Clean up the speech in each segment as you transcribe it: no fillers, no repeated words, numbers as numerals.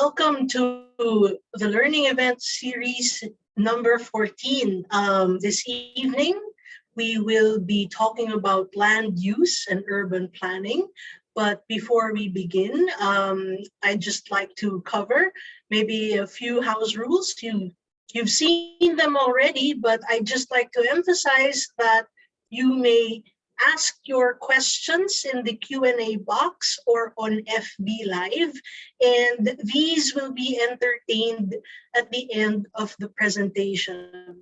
welcome to the Learning Event Series number 14. This evening, we will be talking about land use and urban planning. But before we begin, I'd just like to cover maybe a few house rules. You've seen them already, but I'd just like to emphasize that you may ask your questions in the Q&A box or on FB Live, and these will be entertained at the end of the presentation.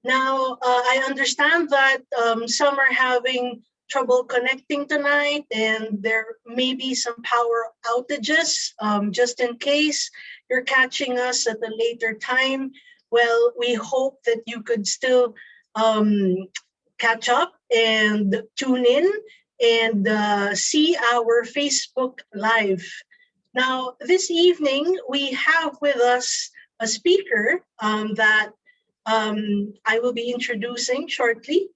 Now, I understand that some are having trouble connecting tonight, and there may be some power outages. Just in case you're catching us at a later time, well, we hope that you could still catch up and tune in and see our Facebook Live. Now, this evening, we have with us a speaker that I will be introducing shortly.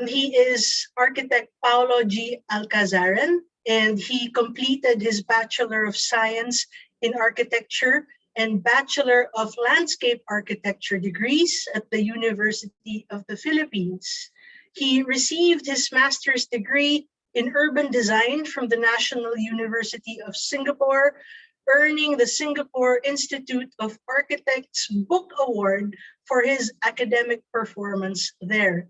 He is architect Paulo G. Alcazaren, and he completed his Bachelor of Science in Architecture and Bachelor of Landscape Architecture degrees at the University of the Philippines. He received his master's degree in urban design from the National University of Singapore, earning the Singapore Institute of Architects Book Award for his academic performance there.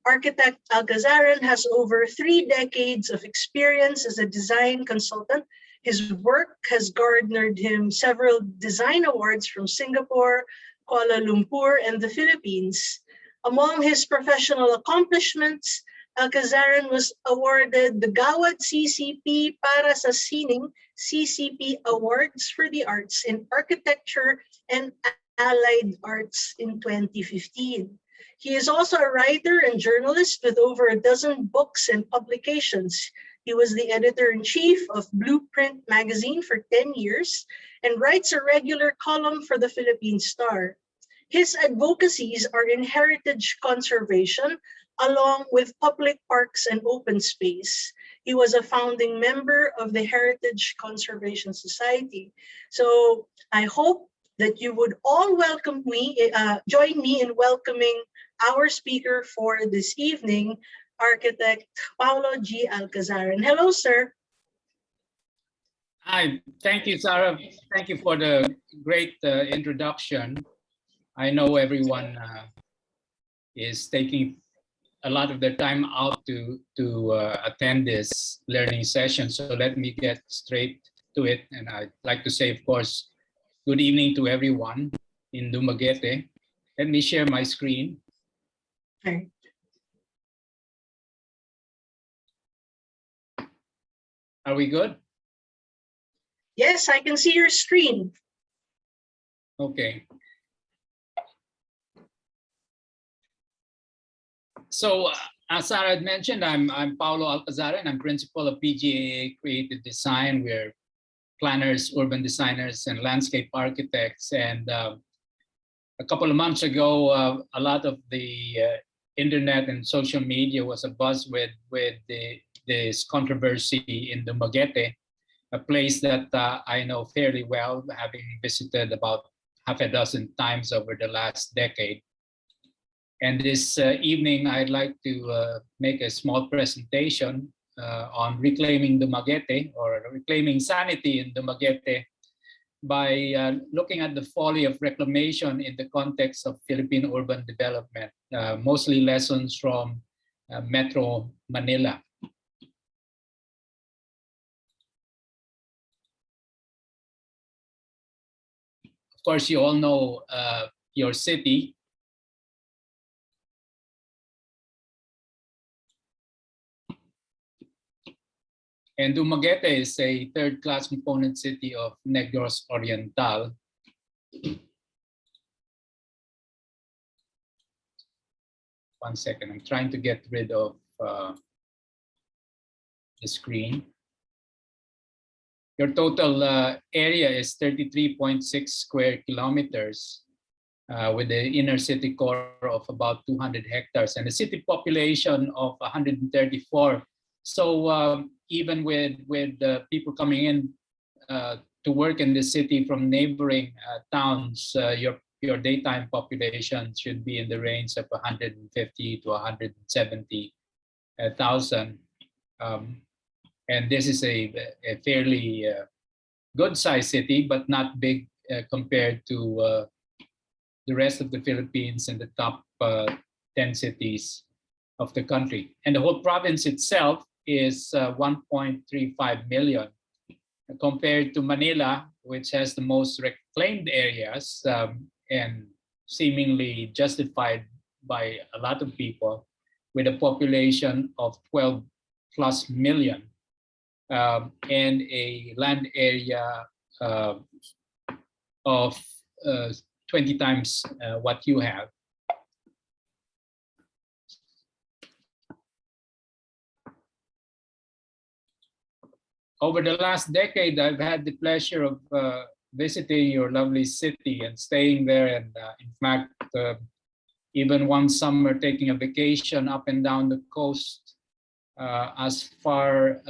Architect Alcazaren has over 3 decades of experience as a design consultant. His work has garnered him several design awards from Singapore, Kuala Lumpur, and the Philippines. Among his professional accomplishments, Alcazaren was awarded the Gawad CCP Para sa Sining CCP Awards for the Arts in Architecture and Allied Arts in 2015. He is also a writer and journalist with over a dozen books and publications. He was the editor-in-chief of BluPrint Magazine for 10 years and writes a regular column for the Philippine Star. His advocacies are in heritage conservation, along with public parks and open space. He was a founding member of the Heritage Conservation Society. So I hope that you would all join me in welcoming our speaker for this evening, architect Paulo G. Alcazaren. Hello, sir. Hi, thank you, Sarah. Thank you for the great introduction. I know everyone is taking a lot of their time out to attend this learning session. So let me get straight to it. And I'd like to say, of course, good evening to everyone in Dumaguete. Let me share my screen. Okay. Are we good? Yes, I can see your screen. Okay. So as Sarah had mentioned, I'm Paolo Alcazaren. I'm principal of PGA Creative Design. We're planners, urban designers, and landscape architects. And a couple of months ago, a lot of the internet and social media was abuzz with this controversy in Dumaguete, a place that I know fairly well, having visited about half a dozen times over the last decade. And this evening, I'd like to make a small presentation on reclaiming Dumaguete, or reclaiming sanity in Dumaguete, by looking at the folly of reclamation in the context of Philippine urban development, mostly lessons from Metro Manila. Of course, you all know your city. And Dumaguete is a third-class component city of Negros Oriental. One second, I'm trying to get rid of the screen. Your total area is 33.6 square kilometers, with the inner city core of about 200 hectares and a city population of 134. So even with people coming in to work in the city from neighboring towns, your daytime population should be in the range of 150 to 170,000. And this is a fairly good sized city, but not big compared to the rest of the Philippines and the top 10 cities of the country. And the whole province itself is 1.35 million compared to Manila, which has the most reclaimed areas and seemingly justified by a lot of people, with a population of 12 plus million and a land area of 20 times what you have. Over the last decade, I've had the pleasure of visiting your lovely city and staying there, and in fact, even one summer taking a vacation up and down the coast as far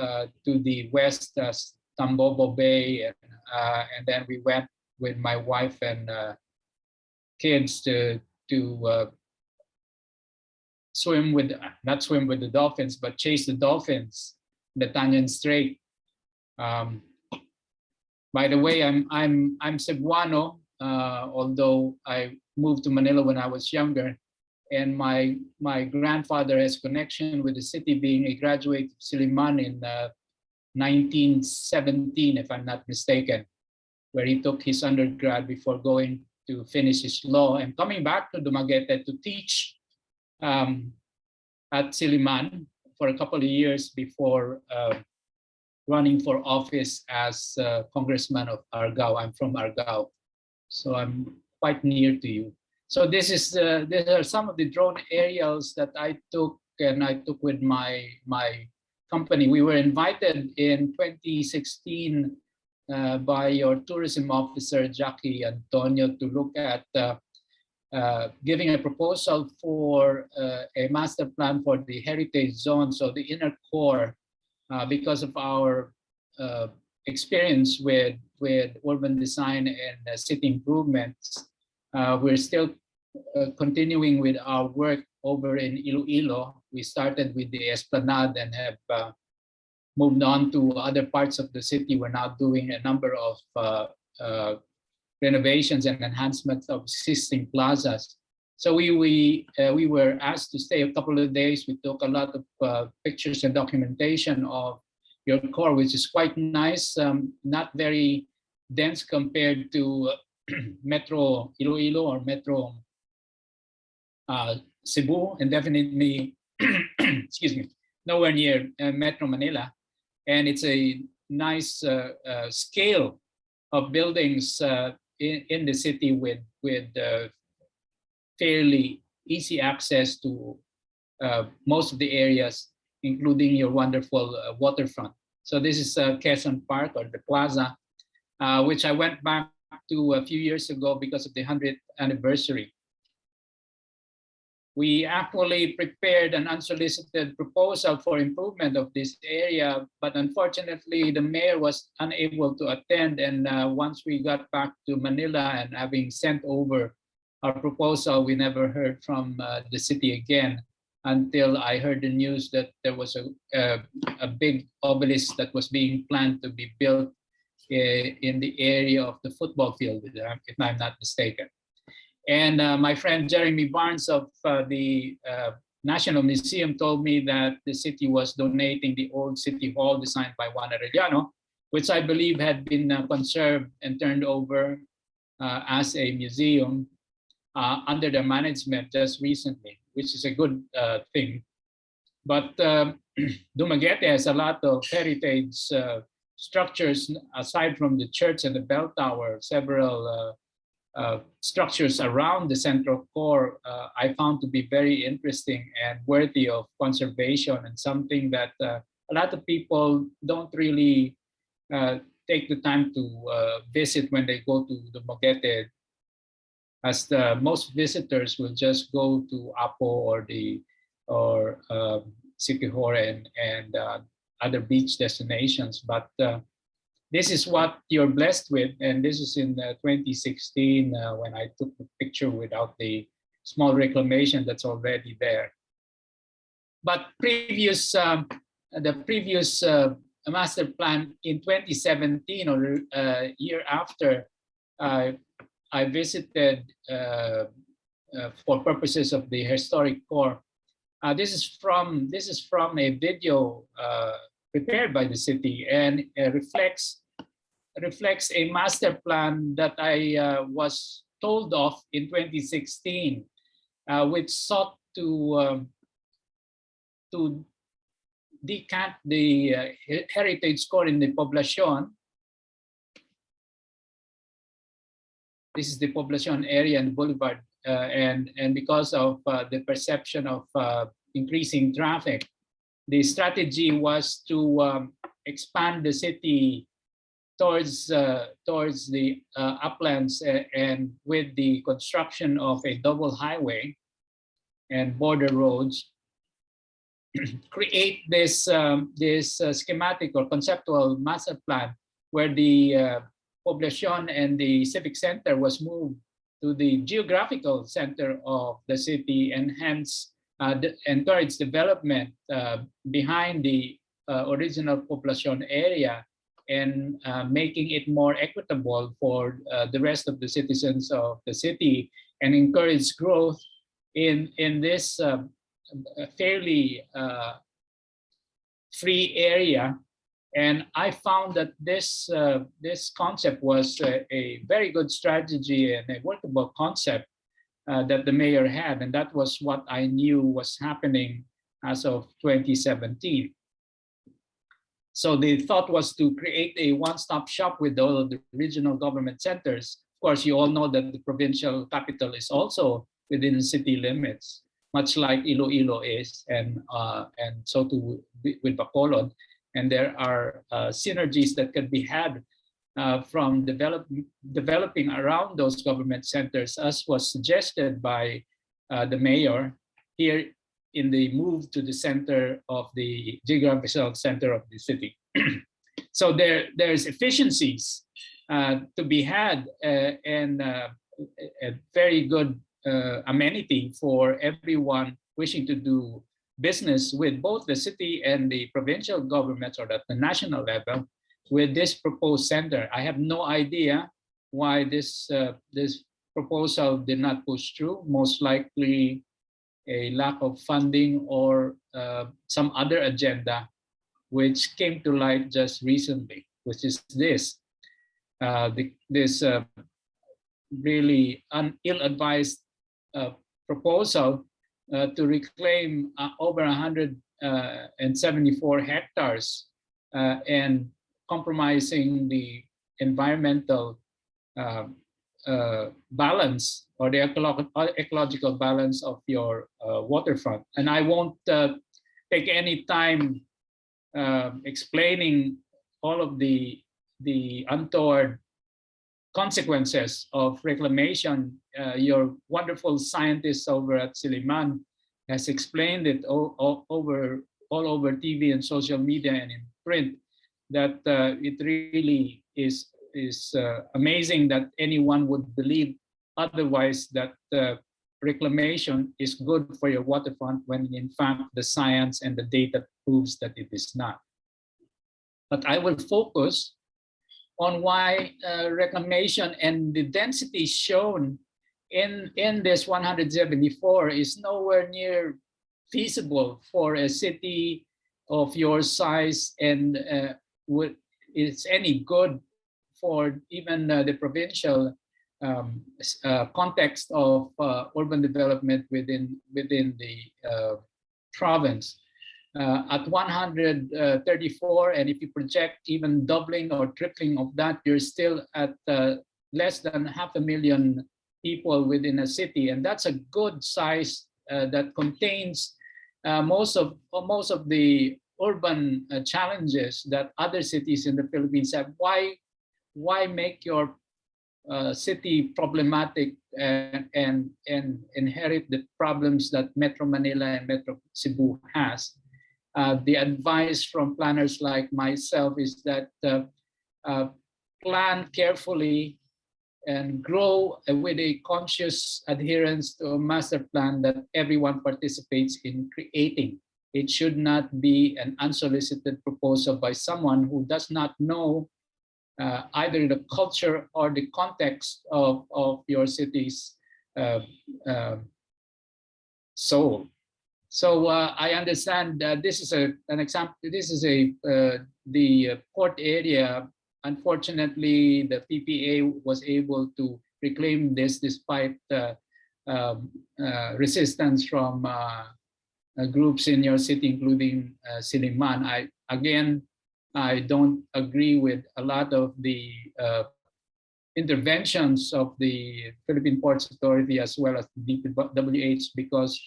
to the west as Tambobo Bay, and then we went with my wife and kids to not swim with the dolphins, but chase the dolphins in the Tanyan Strait. By the way, I'm Cebuano, although I moved to Manila when I was younger, and my grandfather has connection with the city, being a graduate of Siliman in 1917, if I'm not mistaken, where he took his undergrad before going to finish his law and coming back to Dumaguete to teach at Siliman for a couple of years before running for office as Congressman of Argao. I'm from Argao, so I'm quite near to you. So these are some of the drone aerials that I took, and I took with my company. We were invited in 2016 by your tourism officer, Jackie Antonio, to look at giving a proposal for a master plan for the heritage zone, so the inner core, because of our experience with urban design and city improvements. We're still continuing with our work over in Iloilo. We started with the Esplanade and have moved on to other parts of the city. We're now doing a number of renovations and enhancements of existing plazas. So we were asked to stay a couple of days. We took a lot of pictures and documentation of your core, which is quite nice, not very dense compared to Metro Iloilo or Metro Cebu, and definitely, excuse me, nowhere near Metro Manila. And it's a nice scale of buildings in the city with fairly easy access to most of the areas, including your wonderful waterfront. So this is Quezon Park, or the plaza, which I went back to a few years ago because of the 100th anniversary. We actually prepared an unsolicited proposal for improvement of this area, but unfortunately the mayor was unable to attend. And once we got back to Manila and having sent over our proposal, we never heard from the city again until I heard the news that there was a big obelisk that was being planned to be built in the area of the football field, if I'm not mistaken. And my friend Jeremy Barnes of the National Museum told me that the city was donating the old City Hall designed by Juan Arellano, which I believe had been conserved and turned over as a museum under their management just recently, which is a good thing. But Dumaguete has a lot of heritage structures aside from the church and the bell tower. Several structures around the central core I found to be very interesting and worthy of conservation, and something that a lot of people don't really take the time to visit when they go to Dumaguete, as most visitors will just go to Apo or Siquijor and other beach destinations. But this is what you're blessed with. And this is in 2016 when I took the picture without the small reclamation that's already there. But the previous master plan in 2017 or year after, I visited for purposes of the historic core. This is from a video prepared by the city, and reflects a master plan that I was told of in 2016, which sought to decant the heritage core in the poblacion. This is the poblacion area and boulevard, and because of the perception of increasing traffic, the strategy was to expand the city towards the uplands, and with the construction of a double highway and border roads, create this schematic or conceptual master plan where the poblacion and the civic center was moved to the geographical center of the city, and hence encourage development behind the original poblacion area, and making it more equitable for the rest of the citizens of the city, and encourage growth in this fairly free area. And I found that this concept was a very good strategy and a workable concept that the mayor had, and that was what I knew was happening as of 2017. So the thought was to create a one-stop shop with all of the regional government centers. Of course, you all know that the provincial capital is also within the city limits, much like Iloilo is, and so too with Bacolod. And there are synergies that can be had from developing around those government centers, as was suggested by the mayor here in the move to the center of the geographical center of the city. So there's efficiencies to be had, and a very good amenity for everyone wishing to do business with both the city and the provincial governments, or at the national level, with this proposed center. I have no idea why this proposal did not push through. Most likely a lack of funding, or some other agenda which came to light just recently, which is this really ill-advised proposal to reclaim over 174 hectares, and compromising the environmental balance, or the ecological balance of your waterfront. And I won't take any time explaining all of the untoward consequences of reclamation. Your wonderful scientists over at Silliman has explained it all over TV and social media and in print, that it really is amazing that anyone would believe otherwise, that reclamation is good for your waterfront, when in fact the science and the data proves that it is not. But I will focus on why reclamation and the density shown in this 174 is nowhere near feasible for a city of your size, and it's any good for even the provincial context of urban development within the province. At 134, and if you project even doubling or tripling of that, you're still at less than 500,000 people within a city, and that's a good size that contains most of the urban challenges that other cities in the Philippines have. Why make your city problematic and inherit the problems that Metro Manila and Metro Cebu has? The advice from planners like myself is that plan carefully and grow with a conscious adherence to a master plan that everyone participates in creating. It should not be an unsolicited proposal by someone who does not know either the culture or the context of your city's soul. So I understand this is an example. This is the port area. Unfortunately, the PPA was able to reclaim this despite resistance from groups in your city, including Siliman. I don't agree with a lot of the interventions of the Philippine Ports Authority as well as the DPWH because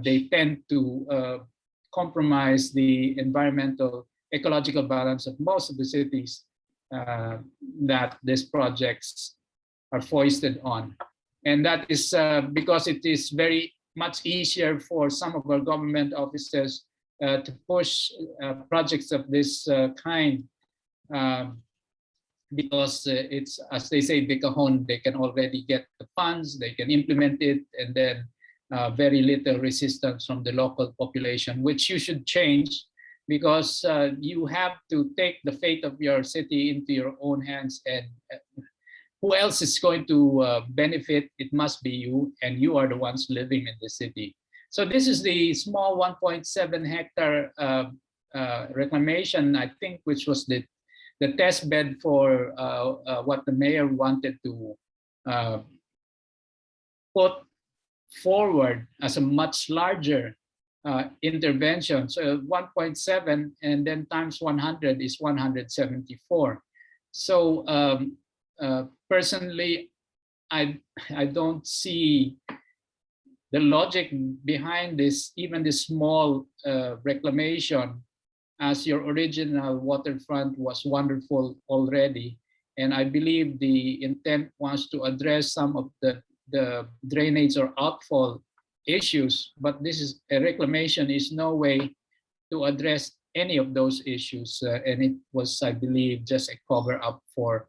they tend to compromise the environmental ecological balance of most of the cities that these projects are foisted on. And that is because it is very much easier for some of our government officers to push projects of this kind because it's, as they say, de cajon, they can already get the funds, they can implement it, and then very little resistance from the local population, which you should change because you have to take the fate of your city into your own hands, and who else is going to benefit? It must be you, and you are the ones living in the city. So this is the small 1.7 hectare reclamation, I think, which was the test bed for what the mayor wanted to put forward as a much larger intervention. So 1.7 and then times 100 is 174. So personally, I don't see the logic behind this, even this small reclamation, as your original waterfront was wonderful already. And I believe the intent was to address some of the drainage or outfall issues, but this is a reclamation is no way to address any of those issues. And it was, I believe, just a cover up for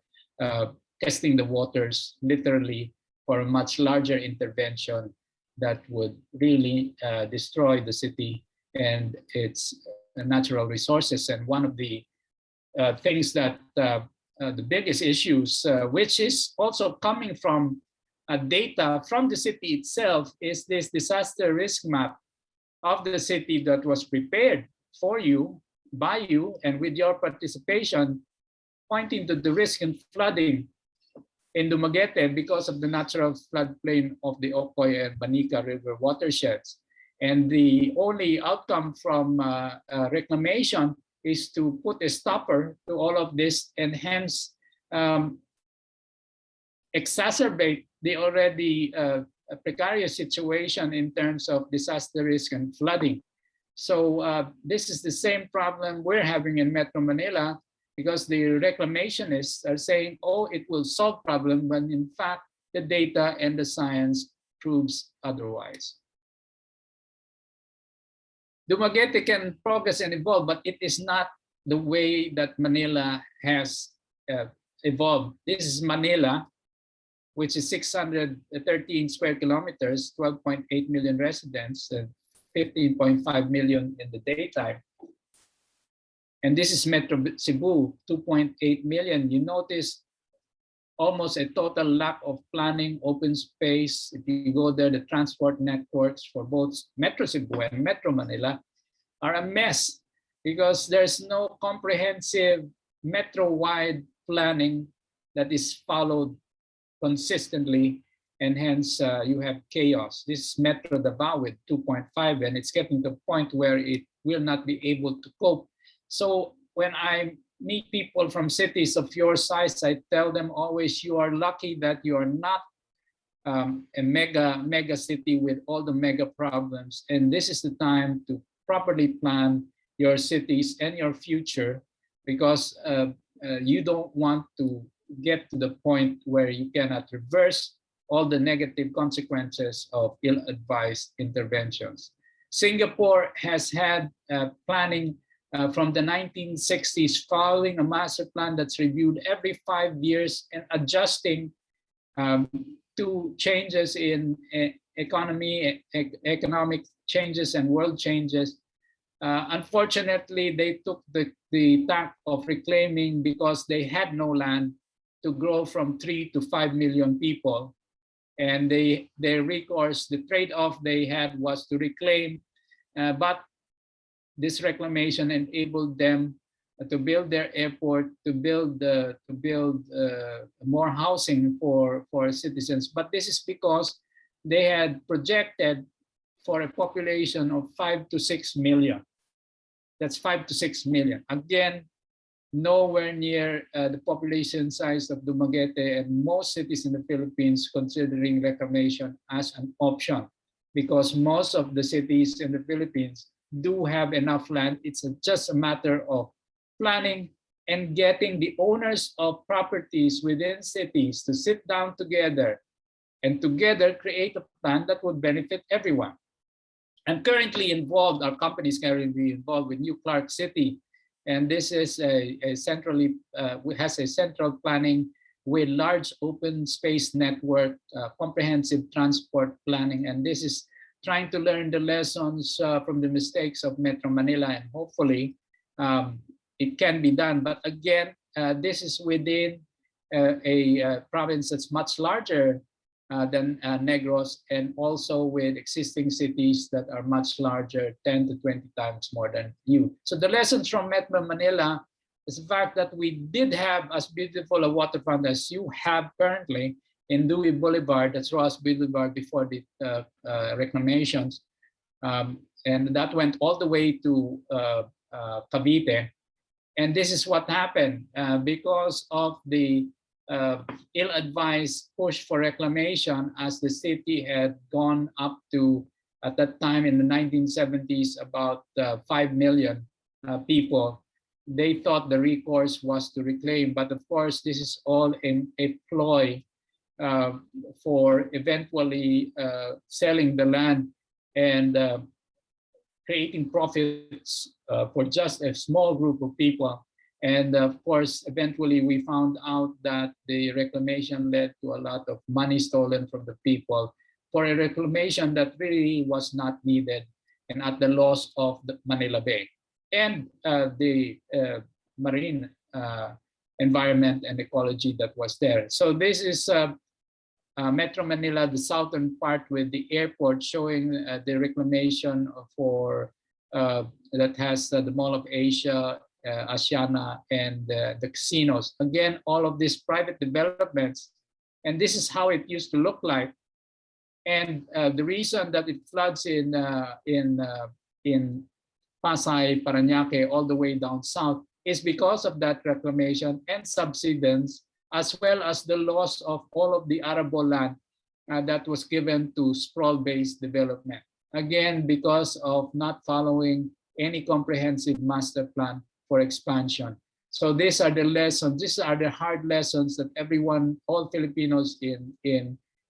testing the waters, literally, for a much larger intervention that would really destroy the city and its natural resources. And one of the things that the biggest issues, which is also coming from data from the city itself, is this disaster risk map of the city that was prepared for you, by you, and with your participation, pointing to the risk in flooding in Dumaguete because of the natural floodplain of the Ocoy and Banica River watersheds. And the only outcome from reclamation is to put a stopper to all of this and hence exacerbate the already precarious situation in terms of disaster risk and flooding. So this is the same problem we're having in Metro Manila, because the reclamationists are saying, oh, it will solve problem, when in fact the data and the science proves otherwise. Dumaguete can progress and evolve, but it is not the way that Manila has evolved. This is Manila, which is 613 square kilometers, 12.8 million residents, 15.5 million in the daytime. And this is Metro Cebu, 2.8 million. You notice almost a total lack of planning, open space. If you go there, the transport networks for both Metro Cebu and Metro Manila are a mess because there's no comprehensive metro-wide planning that is followed consistently, and hence you have chaos. This is Metro Davao with 2.5, and it's getting to the point where it will not be able to cope. So when I meet people from cities of your size, I tell them always, you are lucky that you are not a mega city with all the mega problems. And this is the time to properly plan your cities and your future, because you don't want to get to the point where you cannot reverse all the negative consequences of ill-advised interventions. Singapore has had planning from the 1960s, following a master plan that's reviewed every 5 years and adjusting to changes in economic changes and world changes. Unfortunately, they took the tack of reclaiming because they had no land to grow from 3 to 5 million people. And their recourse, the trade-off they had was to reclaim, but this reclamation enabled them to build their airport, to build more housing for citizens. But this is because they had projected for a population of 5 to 6 million. That's 5 to 6 million. Again, nowhere near the population size of Dumaguete and most cities in the Philippines considering reclamation as an option, because most of the cities in the Philippines do have enough land. It's just a matter of planning and getting the owners of properties within cities to sit down together and together create a plan that would benefit everyone. I'm currently involved, our company is currently involved with New Clark City, and this is has a central planning with large open space network, comprehensive transport planning, and this is trying to learn the lessons from the mistakes of Metro Manila, and hopefully it can be done. But again, this is within a province that's much larger than Negros, and also with existing cities that are much larger, 10 to 20 times more than you. So the lessons from Metro Manila is the fact that we did have as beautiful a waterfront as you have currently in Dewey Boulevard, that's Ross Boulevard before the reclamations. And that went all the way to Cavite. And this is what happened because of the ill-advised push for reclamation, as the city had gone up to, at that time in the 1970s, about 5 million people. They thought the recourse was to reclaim, but of course this is all in a ploy for eventually selling the land and creating profits for just a small group of people. And of course, eventually we found out that the reclamation led to a lot of money stolen from the people for a reclamation that really was not needed and at the loss of the Manila Bay and the marine environment and ecology that was there. So this is Metro Manila, the southern part with the airport, showing the reclamation for that has the Mall of Asia, Asiana, and the casinos. Again, all of these private developments, and this is how it used to look like. And the reason that it floods in Pasay, Parañaque, all the way down south is because of that reclamation and subsidence, as well as the loss of all of the arable land that was given to sprawl-based development. Again, because of not following any comprehensive master plan for expansion. So these are the lessons, these are the hard lessons that everyone, all Filipinos in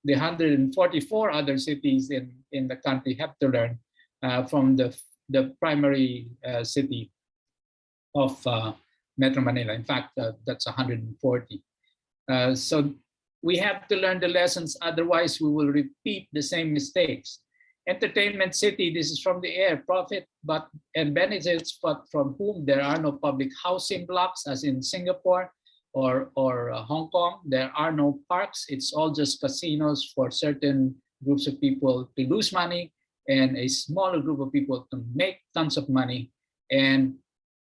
the 144 other cities in the country have to learn from the primary city of Metro Manila. In fact, that's 140. So we have to learn the lessons, otherwise we will repeat the same mistakes. Entertainment city, this is from the air, profit and benefits, but from whom there are no public housing blocks, as in Singapore or Hong Kong. There are no parks. It's all just casinos for certain groups of people to lose money and a smaller group of people to make tons of money. And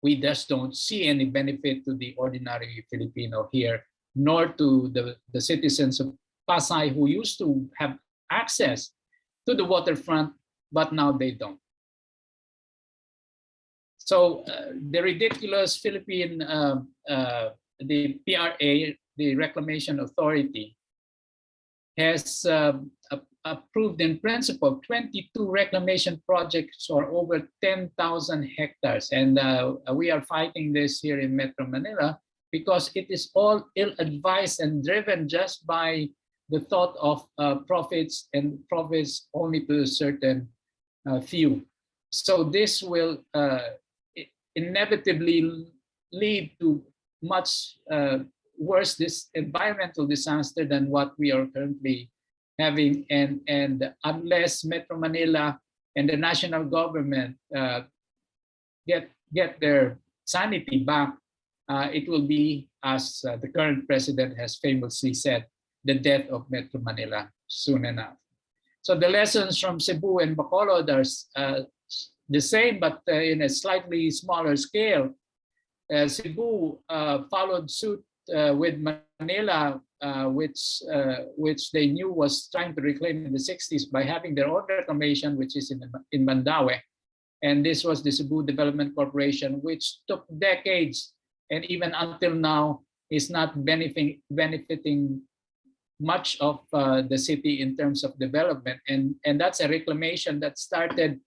we just don't see any benefit to the ordinary Filipino here, nor to the citizens of Pasay who used to have access to the waterfront, but now they don't. So the ridiculous Philippine, the PRA, the Reclamation Authority, has approved in principle 22 reclamation projects for over 10,000 hectares. And we are fighting this here in Metro Manila because it is all ill-advised and driven just by the thought of profits, and profits only to a certain few. So this will inevitably lead to much worse environmental disaster than what we are currently having. And unless Metro Manila and the national government get their sanity back, it will be, as the current president has famously said, the death of Metro Manila soon enough. So the lessons from Cebu and Bacolod are the same, but in a slightly smaller scale. Cebu followed suit with Manila, which they knew was trying to reclaim in the 60s by having their own reclamation, which is in Mandaue. And this was the Cebu Development Corporation, which took decades and even until now is not benefiting much of the city in terms of development. And that's a reclamation that started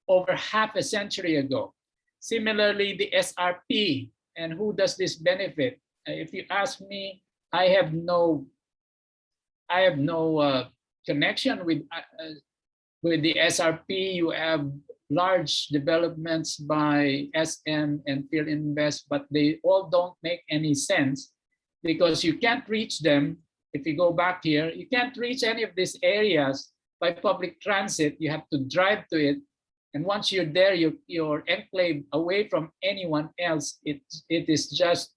over half a century ago. Similarly, the SRP, and who does this benefit? If you ask me, I have no connection with the SRP. You have large developments by SM and Philinvest, but they all don't make any sense because you can't reach them. If you go back here, you can't reach any of these areas by public transit. You have to drive to it. And once you're there, you're enclave away from anyone else. It is just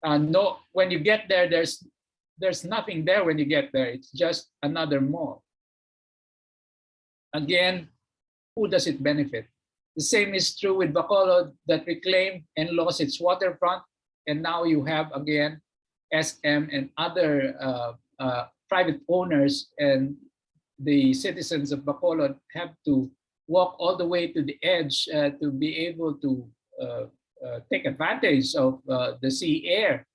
no. When you get there, there's nothing there. When you get there, it's just another mall. Again, who does it benefit? The same is true with Bacolod, that reclaimed and lost its waterfront, and now you have again SM and other private owners, and the citizens of Bacolod have to walk all the way to the edge to be able to take advantage of the sea air.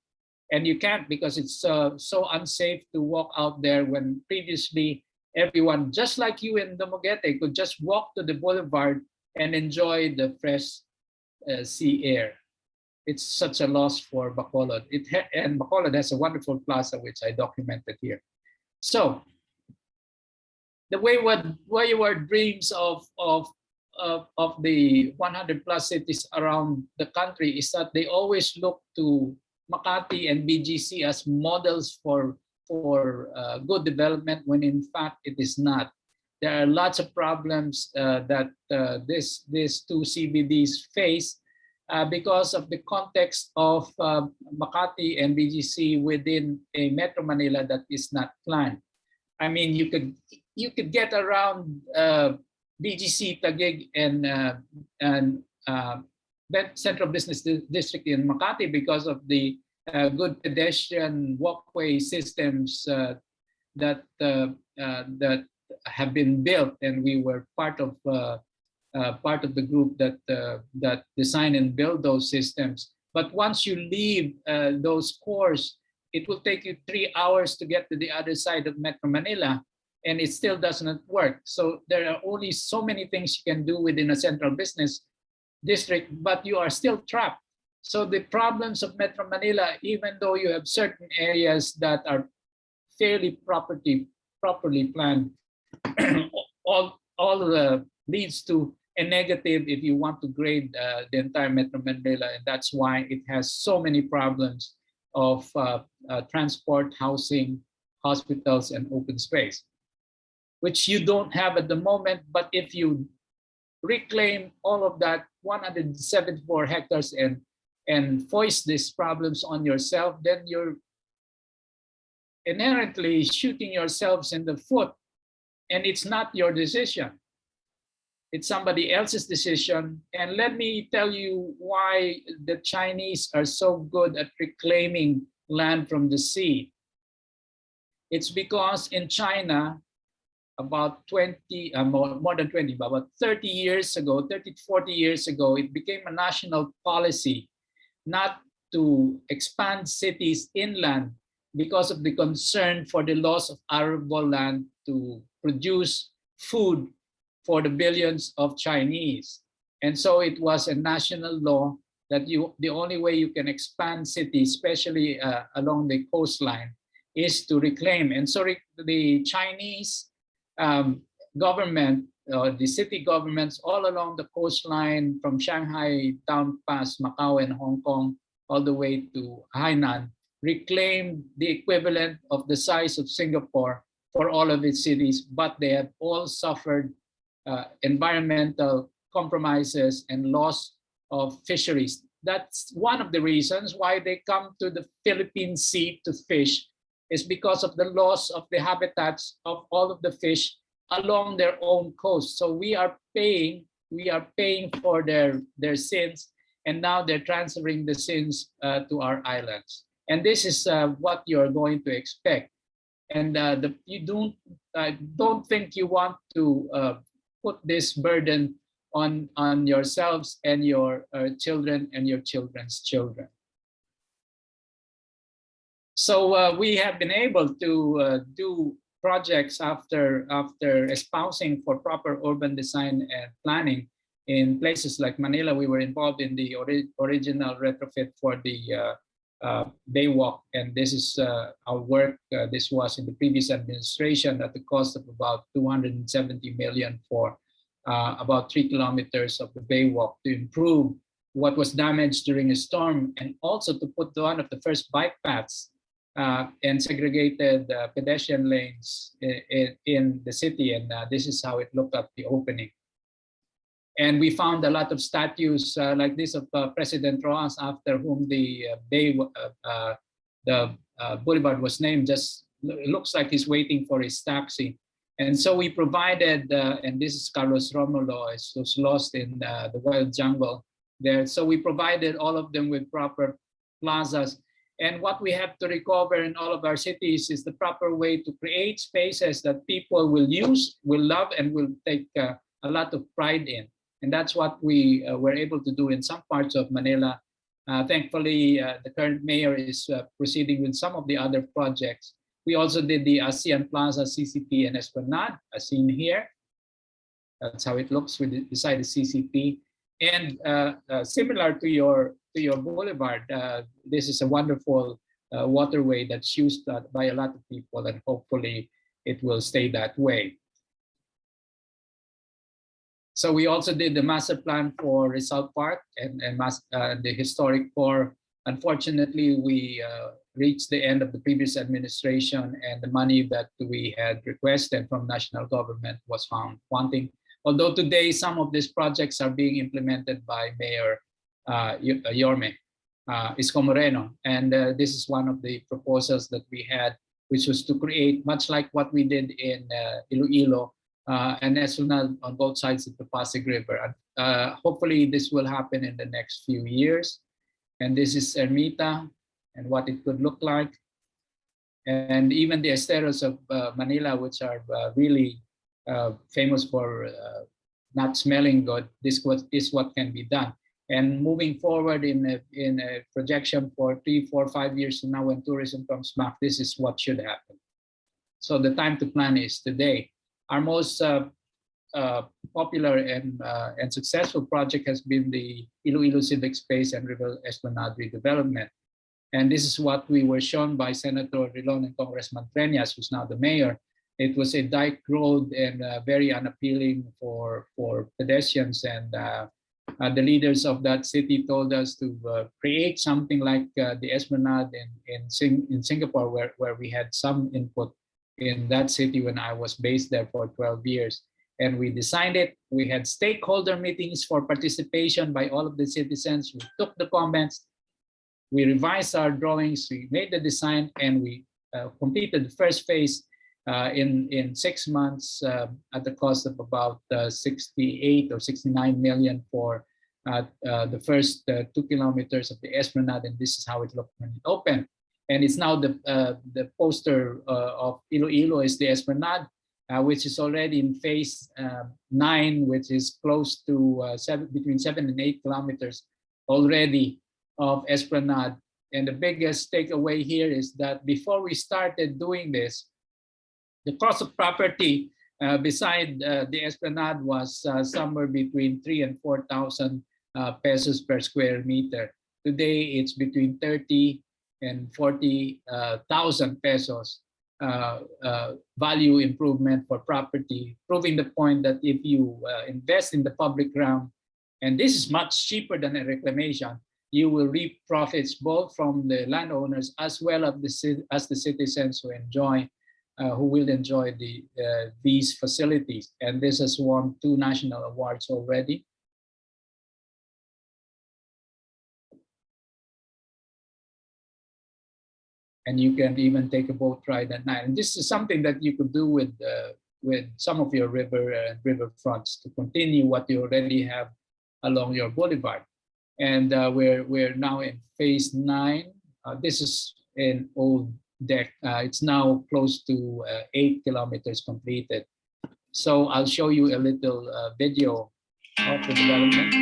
And you can't because it's so unsafe to walk out there when previously everyone, just like you in Dumaguete, could just walk to the boulevard and enjoy the fresh sea air. It's such a loss for Bacolod. And Bacolod has a wonderful plaza, which I documented here. So the wayward dreams of the 100 plus cities around the country is that they always look to Makati and BGC as models for good development, when in fact it is not. There are lots of problems that these two CBDs face because of the context of Makati and BGC within a Metro Manila that is not planned. I mean, you could get around BGC, Taguig, and Central Business District in Makati because of the good pedestrian walkway systems that have been built, and we were part of the group that design and build those systems. But once you leave those cores, it will take you 3 hours to get to the other side of Metro Manila, and it still doesn't work. So there are only so many things you can do within a central business district, but you are still trapped. So the problems of Metro Manila, even though you have certain areas that are fairly properly planned, all leads to a negative if you want to grade the entire Metro Manila, and that's why it has so many problems of transport, housing, hospitals, and open space, which you don't have at the moment. But if you reclaim all of that 174 hectares and foist these problems on yourself, then you're inherently shooting yourselves in the foot, and it's not your decision. It's somebody else's decision. And let me tell you why the Chinese are so good at reclaiming land from the sea. It's because in China, about 20, more than 20, but about 30 years ago, 30 to 40 years ago, it became a national policy not to expand cities inland because of the concern for the loss of arable land to produce food for the billions of Chinese. And so it was a national law that the only way you can expand cities, especially along the coastline, is to reclaim. And so the Chinese government the city governments all along the coastline from Shanghai down past Macau and Hong Kong all the way to Hainan reclaimed the equivalent of the size of Singapore for all of its cities, but they have all suffered environmental compromises and loss of fisheries. That's one of the reasons why they come to the Philippine Sea to fish, is because of the loss of the habitats of all of the fish along their own coast. So we are paying for their sins, and now they're transferring the sins to our islands. And this is what you're going to expect. And you don't think you want to put this burden on yourselves and your children and your children's children. So we have been able to do projects after espousing for proper urban design and planning in places like Manila. We were involved in the original retrofit for the Baywalk, and this is our work. This was in the previous administration at the cost of about 270 million for about 3 kilometers of the Baywalk to improve what was damaged during a storm, and also to put one of the first bike paths and segregated pedestrian lanes in the city. And this is how it looked at the opening. And we found a lot of statues like this of President Rojas, after whom the boulevard was named. Just looks like he's waiting for his taxi. And so we provided, and this is Carlos Romulo, who's lost in the wild jungle there. So we provided all of them with proper plazas. And what we have to recover in all of our cities is the proper way to create spaces that people will use, will love, and will take a lot of pride in. And that's what we were able to do in some parts of Manila. Thankfully, the current mayor is proceeding with some of the other projects. We also did the ASEAN Plaza, CCP, and Esplanade, as seen here. That's how it looks beside the CCP. And similar to your boulevard, this is a wonderful waterway that's used by a lot of people, and hopefully it will stay that way. So we also did the master plan for Rizal Park and the historic core. Unfortunately, we reached the end of the previous administration, and the money that we had requested from national government was found wanting. Although today some of these projects are being implemented by Mayor Yorme Isko Moreno, and this is one of the proposals that we had, which was to create, much like what we did in Iloilo, an esplanade on both sides of the Pasig River. Hopefully this will happen in the next few years. And this is Ermita and what it could look like. And even the esteros of Manila, which are really famous for not smelling good, this is what can be done. And moving forward in a projection for 3, 4, 5 years from now, when tourism comes back, this is what should happen. So the time to plan is today. Our most popular and successful project has been the Iloilo Civic Space and River Esplanade redevelopment. And this is what we were shown by Senator Rilon and Congressman Treñas, who's now the mayor. It was a dike road and very unappealing for pedestrians. And the leaders of that city told us to create something like the Esplanade in Singapore, where we had some input in that city when I was based there for 12 years. And we designed it. We had stakeholder meetings for participation by all of the citizens. We took the comments, we revised our drawings, we made the design, and we completed the first phase in 6 months at the cost of about 68 or 69 million for the first 2 kilometers of the Esplanade. And this is how it looked when it opened. And it's now the poster of Iloilo is the Esplanade, which is already in phase 9, which is close to between 7 and 8 kilometers already of Esplanade. And the biggest takeaway here is that before we started doing this, the cost of property beside the Esplanade was somewhere between 3,000 and 4,000 pesos per square meter. Today, it's between 30,000 and 40,000 pesos value improvement for property, proving the point that if you invest in the public ground, and this is much cheaper than a reclamation, you will reap profits both from the landowners as well as the citizens who will enjoy these facilities. And this has won 2 national awards already. And you can even take a boat ride at night. And this is something that you could do with some of your river fronts to continue what you already have along your boulevard. And we're now in phase 9. This is an old deck. It's now close to 8 kilometers completed. So I'll show you a little video of the development.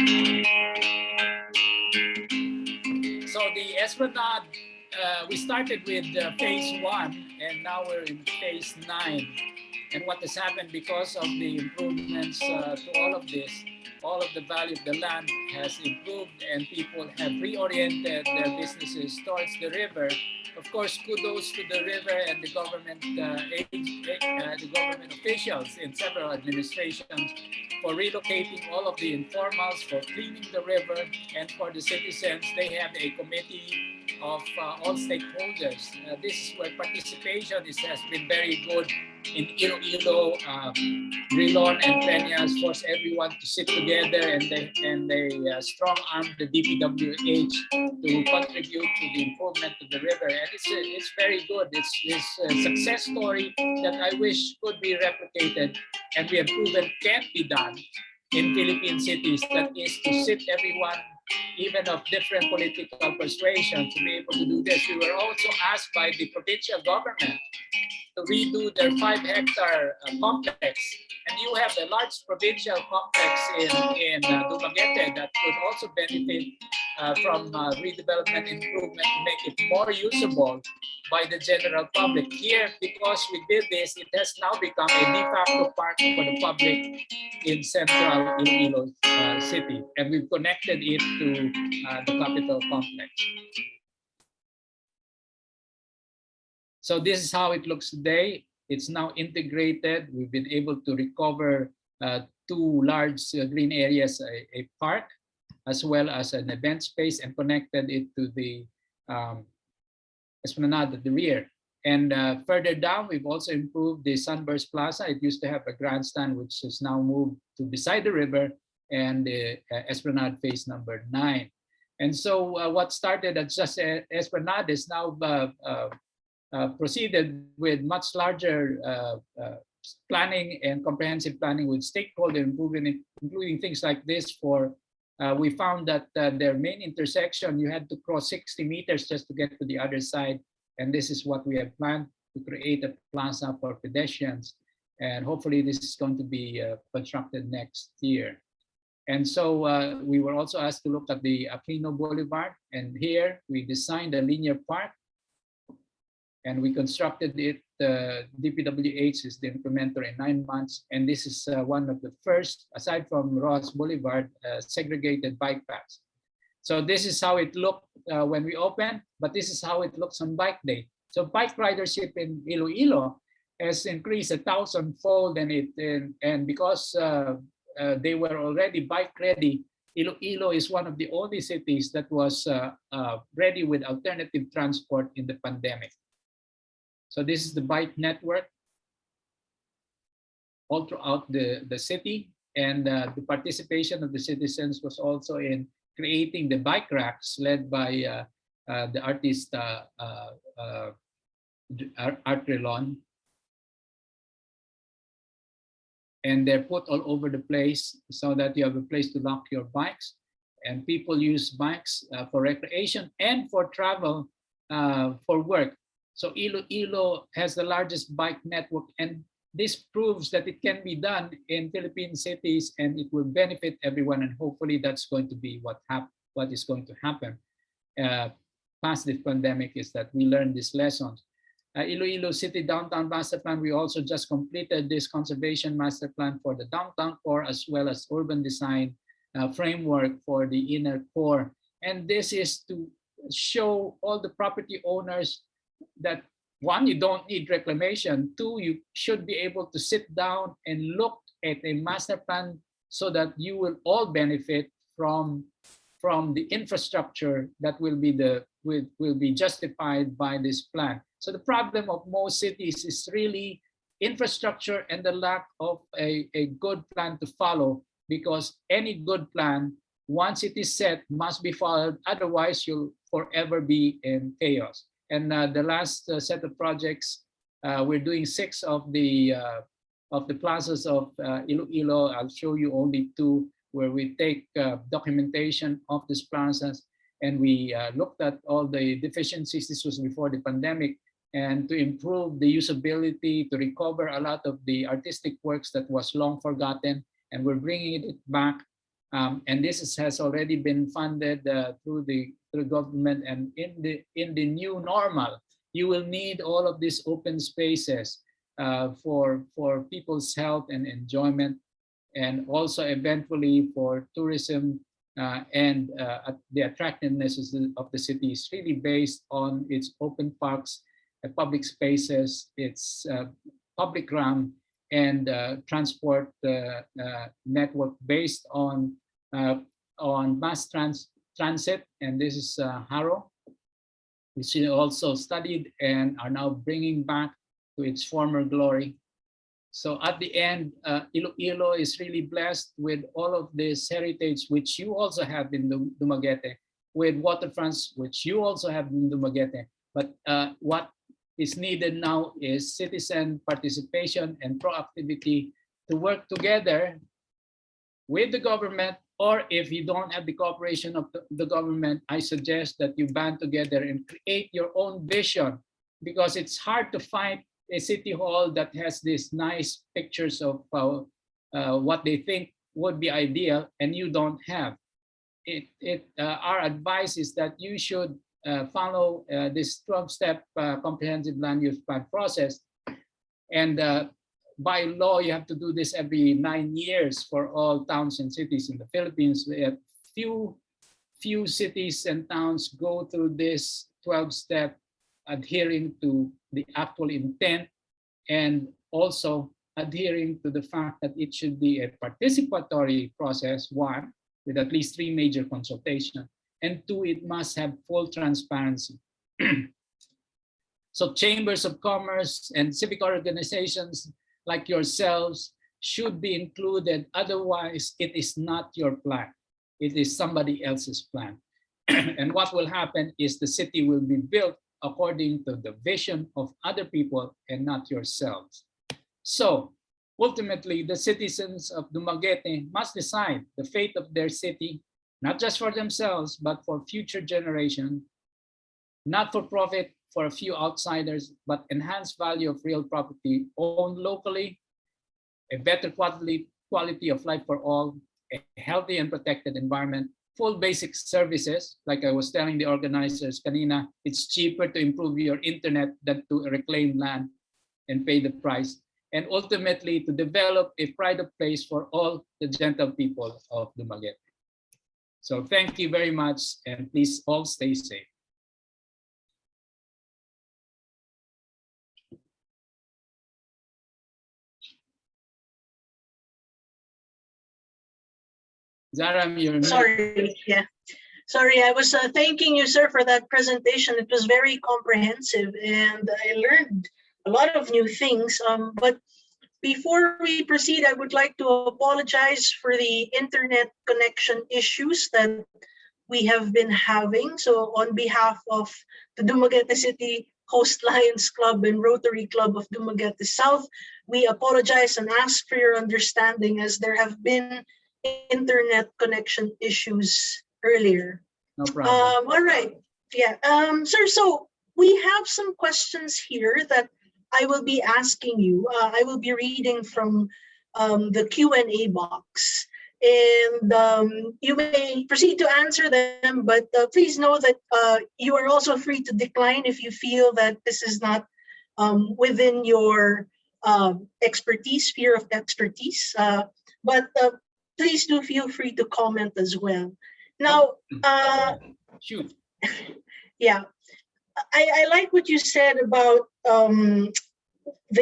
So the Esplanade, we started with phase 1, and now we're in phase 9. And what has happened because of the improvements to all of the value of the land has improved, and people have reoriented their businesses towards the river. Of course, kudos to the river and the government the government officials in several administrations for relocating all of the informals, for cleaning the river, and for the citizens, they have a committee of all stakeholders. This is where participation has been very good in Iloilo. Rilon and Peñas force everyone to sit together, and they strong arm the DPWH to contribute to the improvement of the river. And it's very good. It's a success story that I wish could be replicated, and we have proven can be done in Philippine cities. That is to sit everyone, even of different political persuasion, to be able to do this. We were also asked by the provincial government to redo their 5-hectare complex. And you have a large provincial complex in Dumaguete that would also benefit from redevelopment improvement to make it more usable by the general public. Here, because we did this, it has now become a de facto park for the public in central Iloilo City. And we've connected it to the Capitol complex. So this is how it looks today. It's now integrated. We've been able to recover 2 large green areas, a park, as well as an event space, and connected it to the Esplanade at the rear. And further down, we've also improved the Sunburst Plaza. It used to have a grandstand, which is now moved to beside the river, and the Esplanade phase number 9. And so what started as just Esplanade is now proceeded with much larger planning and comprehensive planning with stakeholder improvement, including things like this. We found that their main intersection, you had to cross 60 meters just to get to the other side. And this is what we have planned, to create a plaza for pedestrians. And hopefully this is going to be constructed next year. And so we were also asked to look at the Aquino Boulevard. And here we designed a linear park, and we constructed it. DPWH is the implementer in 9 months. And this is one of the first, aside from Ross Boulevard, segregated bike paths. So this is how it looked when we opened, but this is how it looks on bike day. So bike ridership in Iloilo has increased 1,000-fold, and because they were already bike ready, Iloilo is one of the only cities that was ready with alternative transport in the pandemic. So this is the bike network all throughout the city, and the participation of the citizens was also in creating the bike racks led by the artist Art Relon. And they're put all over the place so that you have a place to lock your bikes. And people use bikes for recreation and for travel for work. So Iloilo has the largest bike network, and this proves that it can be done in Philippine cities, and it will benefit everyone. And hopefully that's going to be what is going to happen past this pandemic, is that we learn these lessons. Iloilo City Downtown Master Plan, we also just completed this conservation master plan for the downtown core, as well as urban design framework for the inner core. And this is to show all the property owners that one, you don't need reclamation. Two, you should be able to sit down and look at a master plan so that you will all benefit from the infrastructure that will be justified by this plan. So the problem of most cities is really infrastructure and the lack of a good plan to follow, because any good plan, once it is set, must be followed. Otherwise, you'll forever be in chaos. And the last set of projects, we're doing 6 of the plazas of Iloilo. I'll show you only 2 where we take documentation of these plazas, and we looked at all the deficiencies. This was before the pandemic, and to improve the usability, to recover a lot of the artistic works that was long forgotten, and we're bringing it back. And this has already been funded through government. And in the new normal, you will need all of these open spaces for people's health and enjoyment, and also eventually for tourism, and the attractiveness of the city is really based on its open parks, public spaces, its public ground, and transport network based on mass transit. And this is Harrow, which we also studied and are now bringing back to its former glory. So at the end, Iloilo is really blessed with all of this heritage, which you also have in Dumaguete, with waterfronts, which you also have in Dumaguete. But what is needed now is citizen participation and proactivity to work together with the government, or if you don't have the cooperation of the government, I suggest that you band together and create your own vision, because it's hard to find a city hall that has these nice pictures of what they think would be ideal, and you don't have it. Our advice is that you should follow this 12-step comprehensive land use plan process, and by law you have to do this every 9 years for all towns and cities in the Philippines. We have few cities and towns go through this 12-step, adhering to the actual intent, and also adhering to the fact that it should be a participatory process, 1, with at least 3 major consultations, and 2, it must have full transparency. So chambers of commerce and civic organizations like yourselves should be included. Otherwise, it is not your plan. It is somebody else's plan. And what will happen is the city will be built according to the vision of other people and not yourselves. So ultimately, the citizens of Dumaguete must decide the fate of their city, not just for themselves, but for future generations, not for profit for a few outsiders, but enhanced value of real property owned locally, a better quality of life for all, a healthy and protected environment, full basic services. Like I was telling the organizers kanina, it's cheaper to improve your internet than to reclaim land and pay the price. And ultimately to develop a pride of place for all the gentle people of Dumaguete. So thank you very much, and please all stay safe. Zara, you're muted. Sorry, yeah. Sorry, I was thanking you, sir, for that presentation. It was very comprehensive, and I learned a lot of new things. But before we proceed, I would like to apologize for the internet connection issues that we have been having. So on behalf of the Dumaguete City Coast Lions Club and Rotary Club of Dumaguete South, we apologize and ask for your understanding, as there have been internet connection issues earlier. No problem. All right. Yeah. Sir, so we have some questions here that I will be asking you. I will be reading from the Q&A box, and you may proceed to answer them, but please know that you are also free to decline if you feel that this is not within your expertise, sphere of expertise. But please do feel free to comment as well. Now, Shoot. yeah. I like what you said about the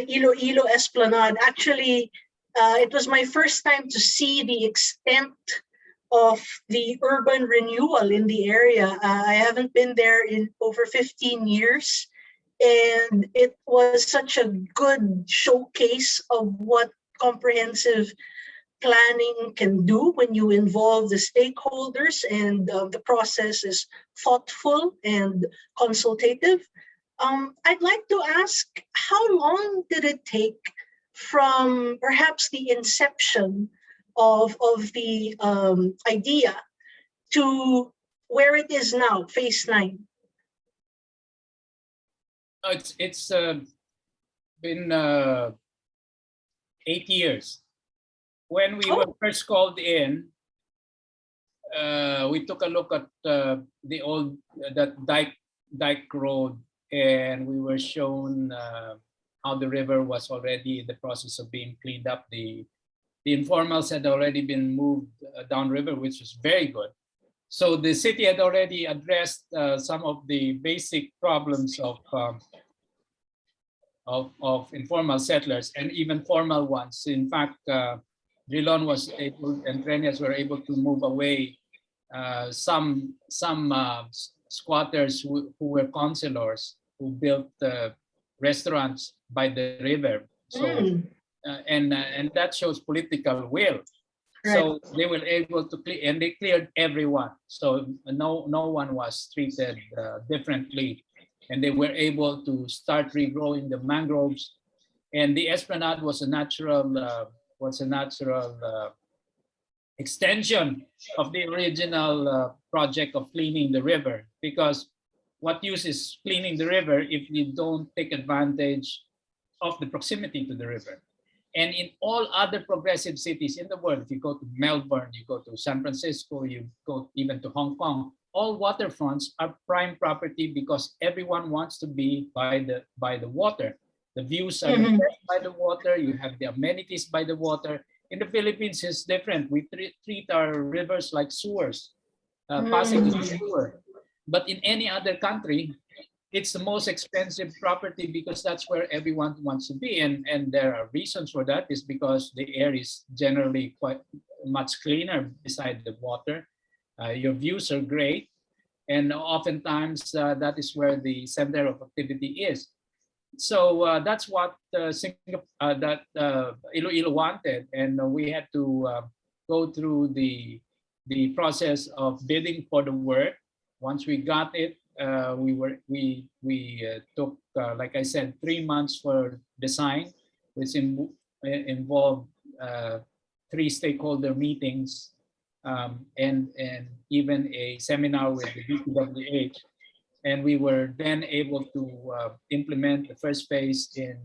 Iloilo Esplanade. Actually, it was my first time to see the extent of the urban renewal in the area. I haven't been there in over 15 years, and it was such a good showcase of what comprehensive planning can do when you involve the stakeholders and the process is thoughtful and consultative. I'd like to ask, how long did it take from perhaps the inception of the idea to where it is now, phase 9? It's been 8 years. When we were first called in, we took a look at the old that dike road, and we were shown how the river was already in the process of being cleaned up. The informals had already been moved downriver, which was very good. So the city had already addressed some of the basic problems of informal settlers and even formal ones. In fact, Drilon was able and Trenes were able to move away some squatters who were councilors who built restaurants by the river. So and that shows political will. Right. So they were able to clear, and they cleared everyone. So no one was treated differently, and they were able to start regrowing the mangroves. And the esplanade was a natural extension of the original project of cleaning the river, because what use is cleaning the river if you don't take advantage of the proximity to the river? And in all other progressive cities in the world, if you go to Melbourne, you go to San Francisco, you go even to Hong Kong, all waterfronts are prime property because everyone wants to be by the water. The views are the best by the water. You have the amenities by the water. In the Philippines, it's different. We treat our rivers like sewers, passing is a sewer. But in any other country, it's the most expensive property because that's where everyone wants to be. And there are reasons for that. Is because the air is generally quite much cleaner beside the water. Your views are great. And oftentimes that is where the center of activity is. So that's what Iloilo wanted, and we had to go through the process of bidding for the work. Once we got it, we took, like I said, 3 months for design, which involved 3 stakeholder meetings and even a seminar with the DPWH. And we were then able to implement the first phase in,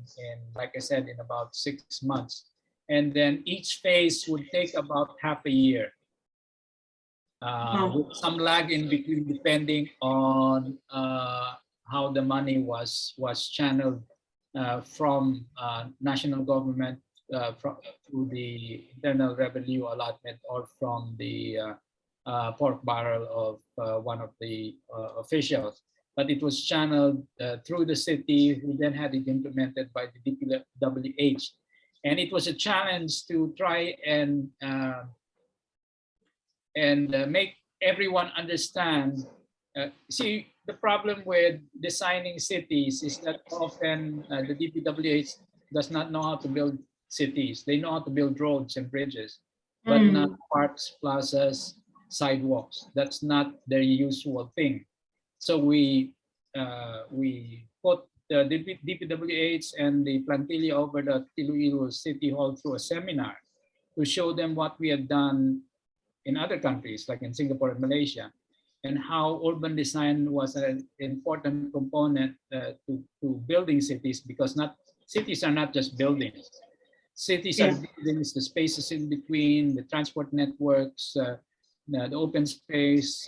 like I said, in about 6 months. And then each phase would take about half a year, with some lag in between, depending on how the money was channeled from national government through the internal revenue allotment, or from the pork barrel of one of the officials. But it was channeled through the city, who then had it implemented by the DPWH. And it was a challenge to try and make everyone understand. See, the problem with designing cities is that often the DPWH does not know how to build cities. They know how to build roads and bridges, but not parks, plazas, sidewalks. That's not their usual thing. So we put the DPWH and the plantilla over the Iloilo City Hall through a seminar to show them what we had done in other countries, like in Singapore and Malaysia, and how urban design was an important component to building cities, because cities are not just buildings. Cities are buildings, the spaces in between, the transport networks, the open space,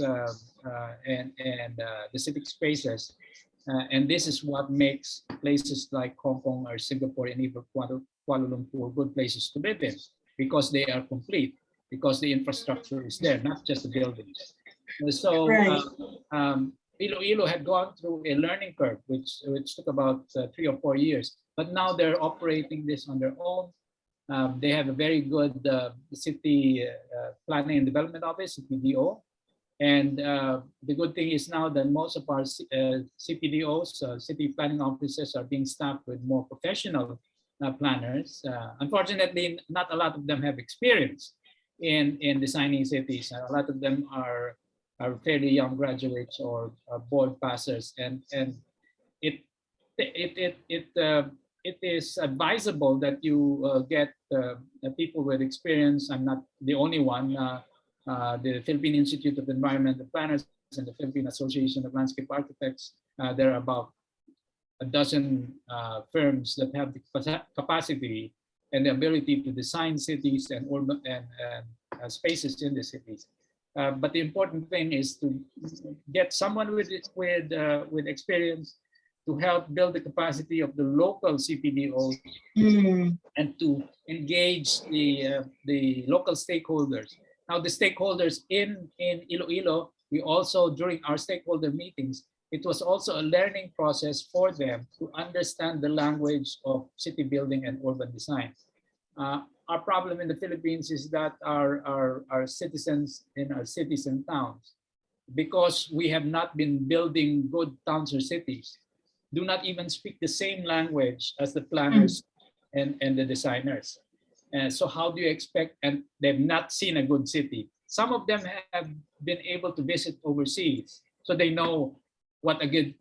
and the civic spaces. And this is what makes places like Hong Kong or Singapore and even Kuala Lumpur good places to live in, because they are complete, because the infrastructure is there, not just the buildings. So Iloilo had gone through a learning curve, which took about 3 or 4 years. But now they're operating this on their own. They have a very good city planning and development office, CPDO. And the good thing is now that most of our CPDOs, city planning offices, are being staffed with more professional planners. Unfortunately, not a lot of them have experience in designing cities. A lot of them are fairly young graduates or board passers, and it it is advisable that you get people with experience. I'm not the only one. The Philippine Institute of Environmental Planners and the Philippine Association of Landscape Architects, there are about a dozen firms that have the capacity and the ability to design cities and urban and spaces in the cities. But the important thing is to get someone with experience to help build the capacity of the local CPDOs and to engage the local stakeholders. Now, the stakeholders in Iloilo, we also, during our stakeholder meetings, it was also a learning process for them to understand the language of city building and urban design. Our problem in the Philippines is that our citizens in our cities and towns, because we have not been building good towns or cities, do not even speak the same language as the planners and the designers. And so how do you expect, and they've not seen a good city. Some of them have been able to visit overseas, so they know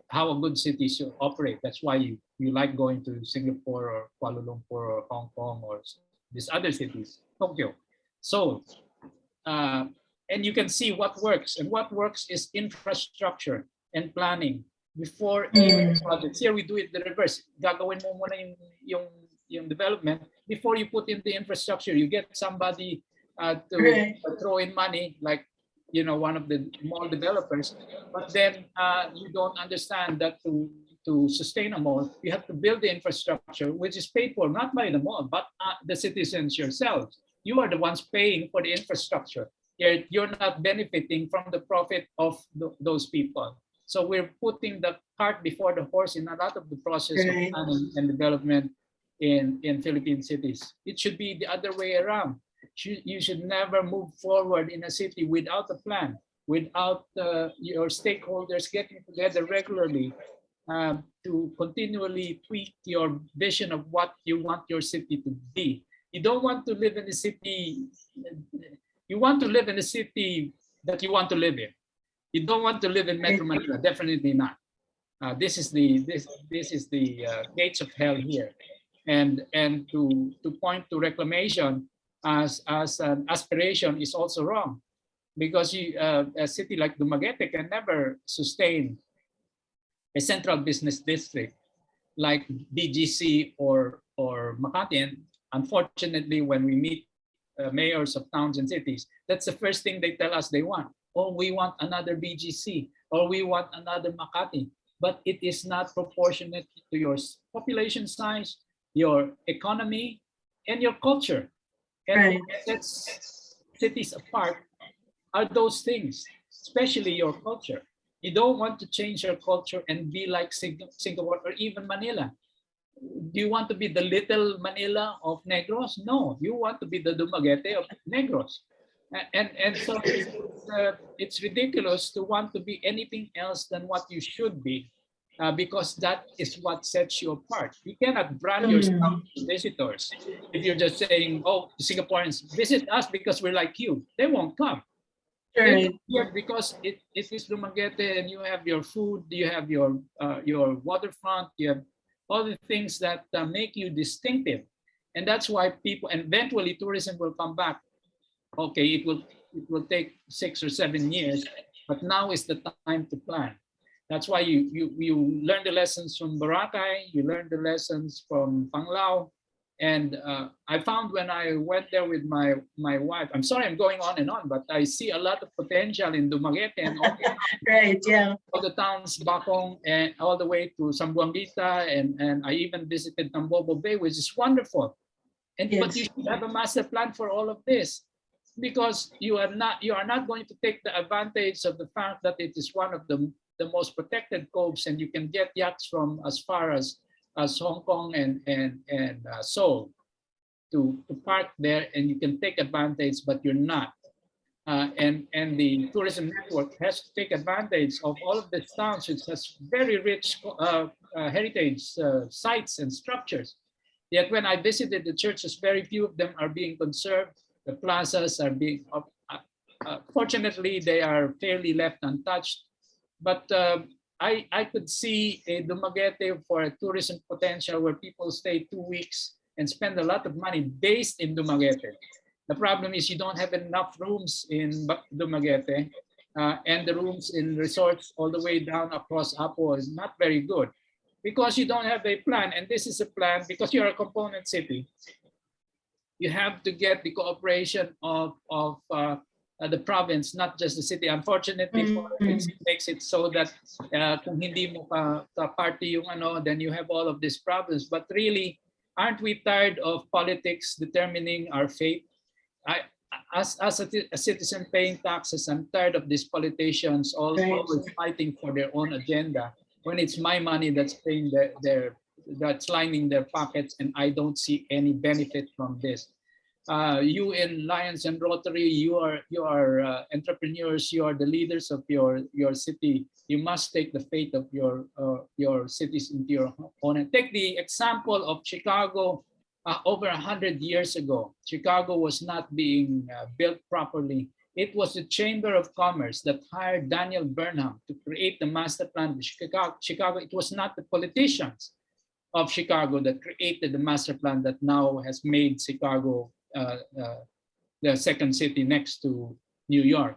how a good city should operate. That's why you like going to Singapore or Kuala Lumpur or Hong Kong or these other cities, Tokyo. So, and you can see what works, and what works is infrastructure and planning before any projects. Here we do it the reverse. Gagawin mo muna yung development before you put in the infrastructure. You get somebody to throw in money, like one of the mall developers, but then you don't understand that to sustain a mall, you have to build the infrastructure, which is paid for not by the mall, but the citizens yourselves. You are the ones paying for the infrastructure. You're not benefiting from the profit of those people. So we're putting the cart before the horse in a lot of the process of planning and development in Philippine cities. It should be the other way around. You should never move forward in a city without a plan, without your stakeholders getting together regularly to continually tweak your vision of what you want your city to be. You don't want to live in a city, you want to live in a city that you want to live in. You don't want to live in Metro Manila, definitely not. This is the gates of hell here. And to point to reclamation as an aspiration is also wrong, because a city like Dumaguete can never sustain a central business district like BGC or Makati. And unfortunately, when we meet mayors of towns and cities, that's the first thing they tell us they want. Oh, we want another BGC, or we want another Makati. But it is not proportionate to your population size, your economy, and your culture. And what sets cities apart are those things, especially your culture. You don't want to change your culture and be like Singapore or even Manila. Do you want to be the little Manila of Negros? No, you want to be the Dumaguete of Negros. And so it's ridiculous to want to be anything else than what you should be, because that is what sets you apart. You cannot brand yourself to visitors. If you're just saying, oh, Singaporeans, visit us because we're like you, they won't come. They come here because it is Dumaguete, and you have your food, you have your waterfront, you have all the things that make you distinctive. And that's why people, and eventually tourism will come back. Okay, it will take 6 or 7 years, but now is the time to plan. That's why you learn the lessons from Boracay, you learn the lessons from Panglao. And I found when I went there with my wife, I'm sorry I'm going on and on, but I see a lot of potential in Dumaguete and all all the towns, Bacong, and all the way to Sambuanguita, and I even visited Tambobo Bay, which is wonderful. But you should have a master plan for all of this, because you are not going to take the advantage of the fact that it is one of the the most protected coves, and you can get yachts from as far as Hong Kong and Seoul to park there, and you can take advantage, but you're not. And the tourism network has to take advantage of all of these towns, which has very rich heritage sites and structures. Yet when I visited the churches, very few of them are being conserved. The plazas are being, fortunately, they are fairly left untouched. But I could see a Dumaguete for a tourism potential where people stay 2 weeks and spend a lot of money based in Dumaguete. The problem is you don't have enough rooms in Dumaguete, and the rooms in resorts all the way down across Apo is not very good because you don't have a plan. And this is a plan because you're a component city. You have to get the cooperation of the province, not just the city. Unfortunately, politics makes it so that kung hindi mo ka-party yung ano, then you have all of these problems. But really, aren't we tired of politics determining our fate? As a citizen paying taxes, I'm tired of these politicians always fighting for their own agenda when it's my money that's paying that's lining their pockets, and I don't see any benefit from this. You in Lions and Rotary, you are entrepreneurs. You are the leaders of your city. You must take the fate of your cities into your own. And take the example of Chicago. Over 100 years ago, Chicago was not being built properly. It was the Chamber of Commerce that hired Daniel Burnham to create the master plan of Chicago. It was not the politicians of Chicago that created the master plan that now has made Chicago the second city next to New York.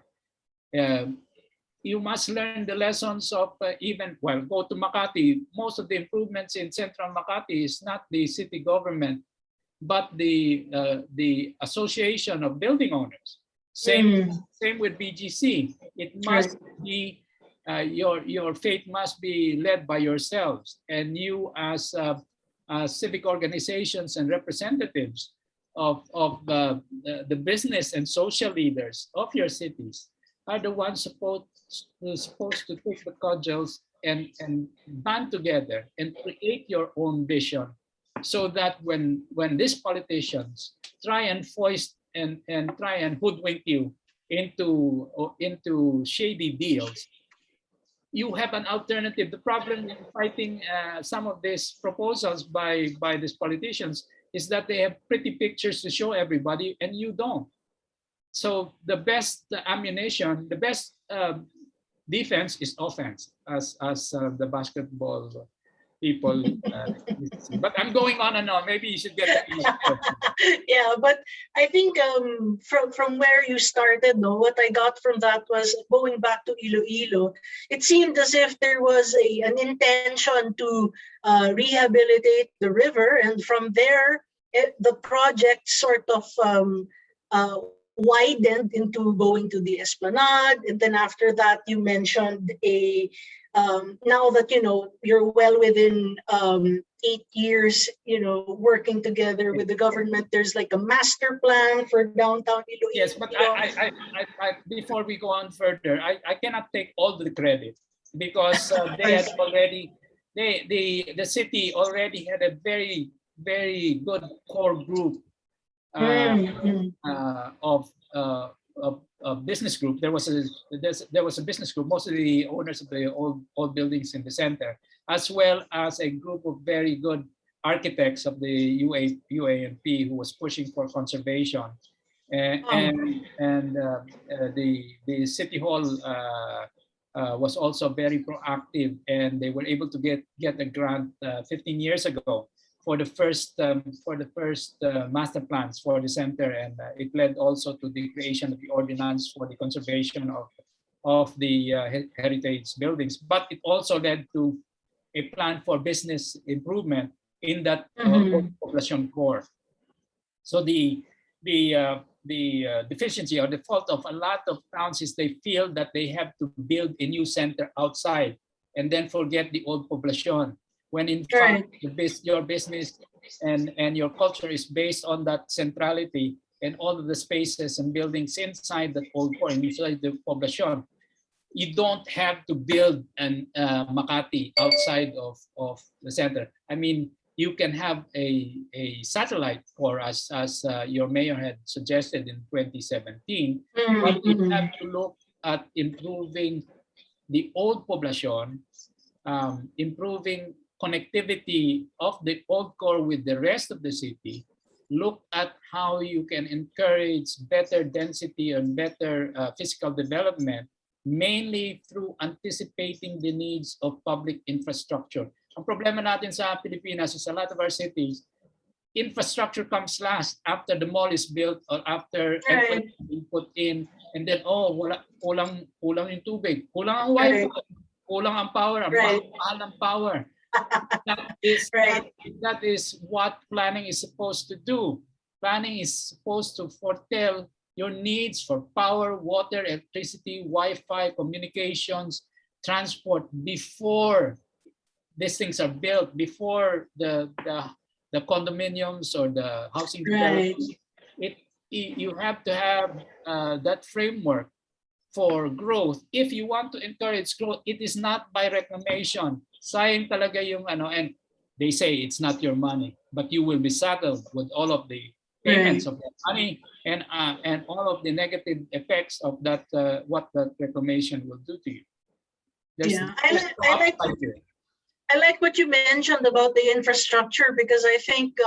You must learn the lessons of go to Makati. Most of the improvements in central Makati is not the city government, but the Association of Building Owners. Same with BGC. It must be your fate must be led by yourselves, and you as civic organizations and representatives of the business and social leaders of your cities are the ones supposed to take the cudgels and band together and create your own vision, so that when these politicians try and foist and try and hoodwink you into shady deals, you have an alternative. The problem in fighting some of these proposals by these politicians is that they have pretty pictures to show everybody, and you don't. So the best ammunition, the best defense is offense, as the basketball people. But I'm going on and on. Maybe you should get that. Yeah, but I think from where you started, what I got from that was going back to Iloilo. It seemed as if there was an intention to rehabilitate the river, and from there, the project sort of widened into going to the Esplanade, and then after that, you mentioned now that you're well within 8 years, working together with the government, there's like a master plan for downtown Iloilo. Yes, but I before we go on further, I cannot take all the credit because they had already the city already had a very, very good core group of business group. There was a business group, most of the owners of the old buildings in the center, as well as a group of very good architects of the UANP who was pushing for conservation, and the city hall was also very proactive, and they were able to get a grant 15 years ago for the first master plans for the center, and it led also to the creation of the ordinance for the conservation of the heritage buildings. But it also led to a plan for business improvement in that population core. So the deficiency or the fault of a lot of towns is they feel that they have to build a new center outside and then forget the old population, when in fact your business and your culture is based on that centrality and all of the spaces and buildings inside that old core, inside the population. you don't have to build an Makati outside of the center. I mean, you can have a satellite for us, as your mayor had suggested in 2017, but you have to look at improving the old population, improving connectivity of the old core with the rest of the city, look at how you can encourage better density and better physical development, mainly through anticipating the needs of public infrastructure. Ang problema natin sa Pilipinas is a lot of our cities, infrastructure comes last after the mall is built or after everything is being put in, and then kulang yung tubig, kulang ang wifi, kulang ang power, ang mahal ng power. That is what planning is supposed to do. Planning is supposed to foretell your needs for power, water, electricity, Wi-Fi, communications, transport before these things are built, before the condominiums or the housing development. You have to have that framework for growth. If you want to encourage growth, it is not by reclamation. Sayang talaga yung and they say it's not your money, but you will be saddled with all of the payments of that money and all of the negative effects of that, what that reclamation will do to you. I like what you mentioned about the infrastructure, because I think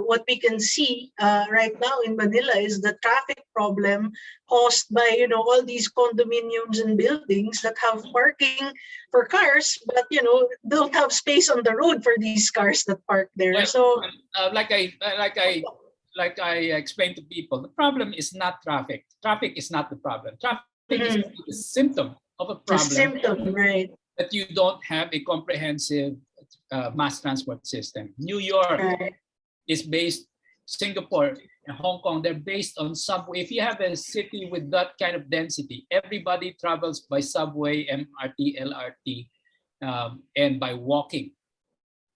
what we can see right now in Manila is the traffic problem caused by all these condominiums and buildings that have parking for cars, but don't have space on the road for these cars that park there. Well, so, like I explained to people, the problem is not traffic. Traffic is not the problem. Traffic is a symptom of a problem. A symptom, right? That you don't have a comprehensive mass transport system. New York is based, Singapore and Hong Kong, they're based on subway. If you have a city with that kind of density, everybody travels by subway, MRT, LRT, and by walking.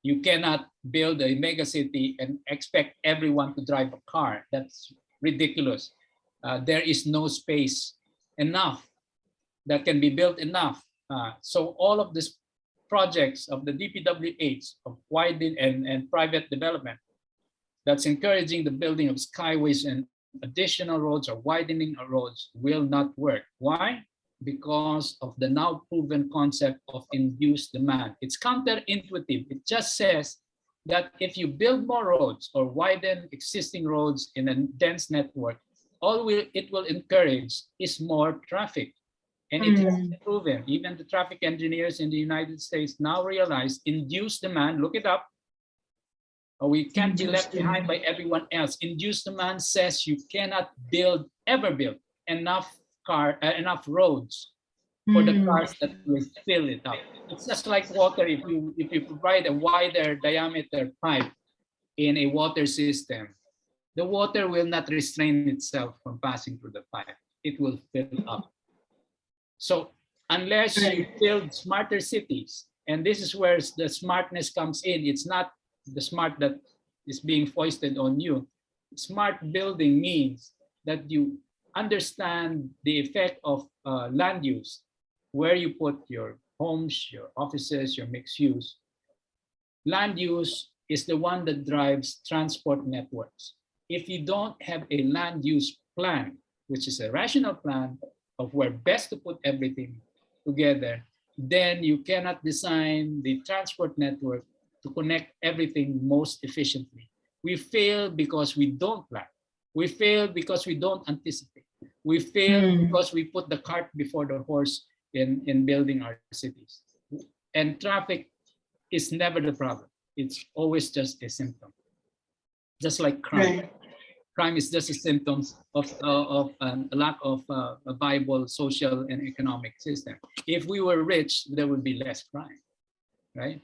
You cannot build a mega city and expect everyone to drive a car. That's ridiculous. There is no space enough that can be built enough. So all of these projects of the DPWH of widening and private development that's encouraging the building of skyways and additional roads or widening of roads will not work. Why? Because of the now proven concept of induced demand. It's counterintuitive. It just says that if you build more roads or widen existing roads in a dense network, it will encourage is more traffic. And it has been proven. Even the traffic engineers in the United States now realize induced demand, look it up. We can't be left behind by everyone else. Induced demand says you cannot ever build enough roads for the cars that will fill it up. It's just like water. If you provide a wider diameter pipe in a water system, the water will not restrain itself from passing through the pipe. It will fill up. So unless you build smarter cities, and this is where the smartness comes in, it's not the smart that is being foisted on you. Smart building means that you understand the effect of land use, where you put your homes, your offices, your mixed use. Land use is the one that drives transport networks. If you don't have a land use plan, which is a rational plan of where best to put everything together, then you cannot design the transport network to connect everything most efficiently. We fail because we don't plan. We fail because we don't anticipate. We fail because we put the cart before the horse in building our cities. And traffic is never the problem. It's always just a symptom. Just like crime. Crime is just a symptom of a lack of a viable social and economic system. If we were rich, there would be less crime, right?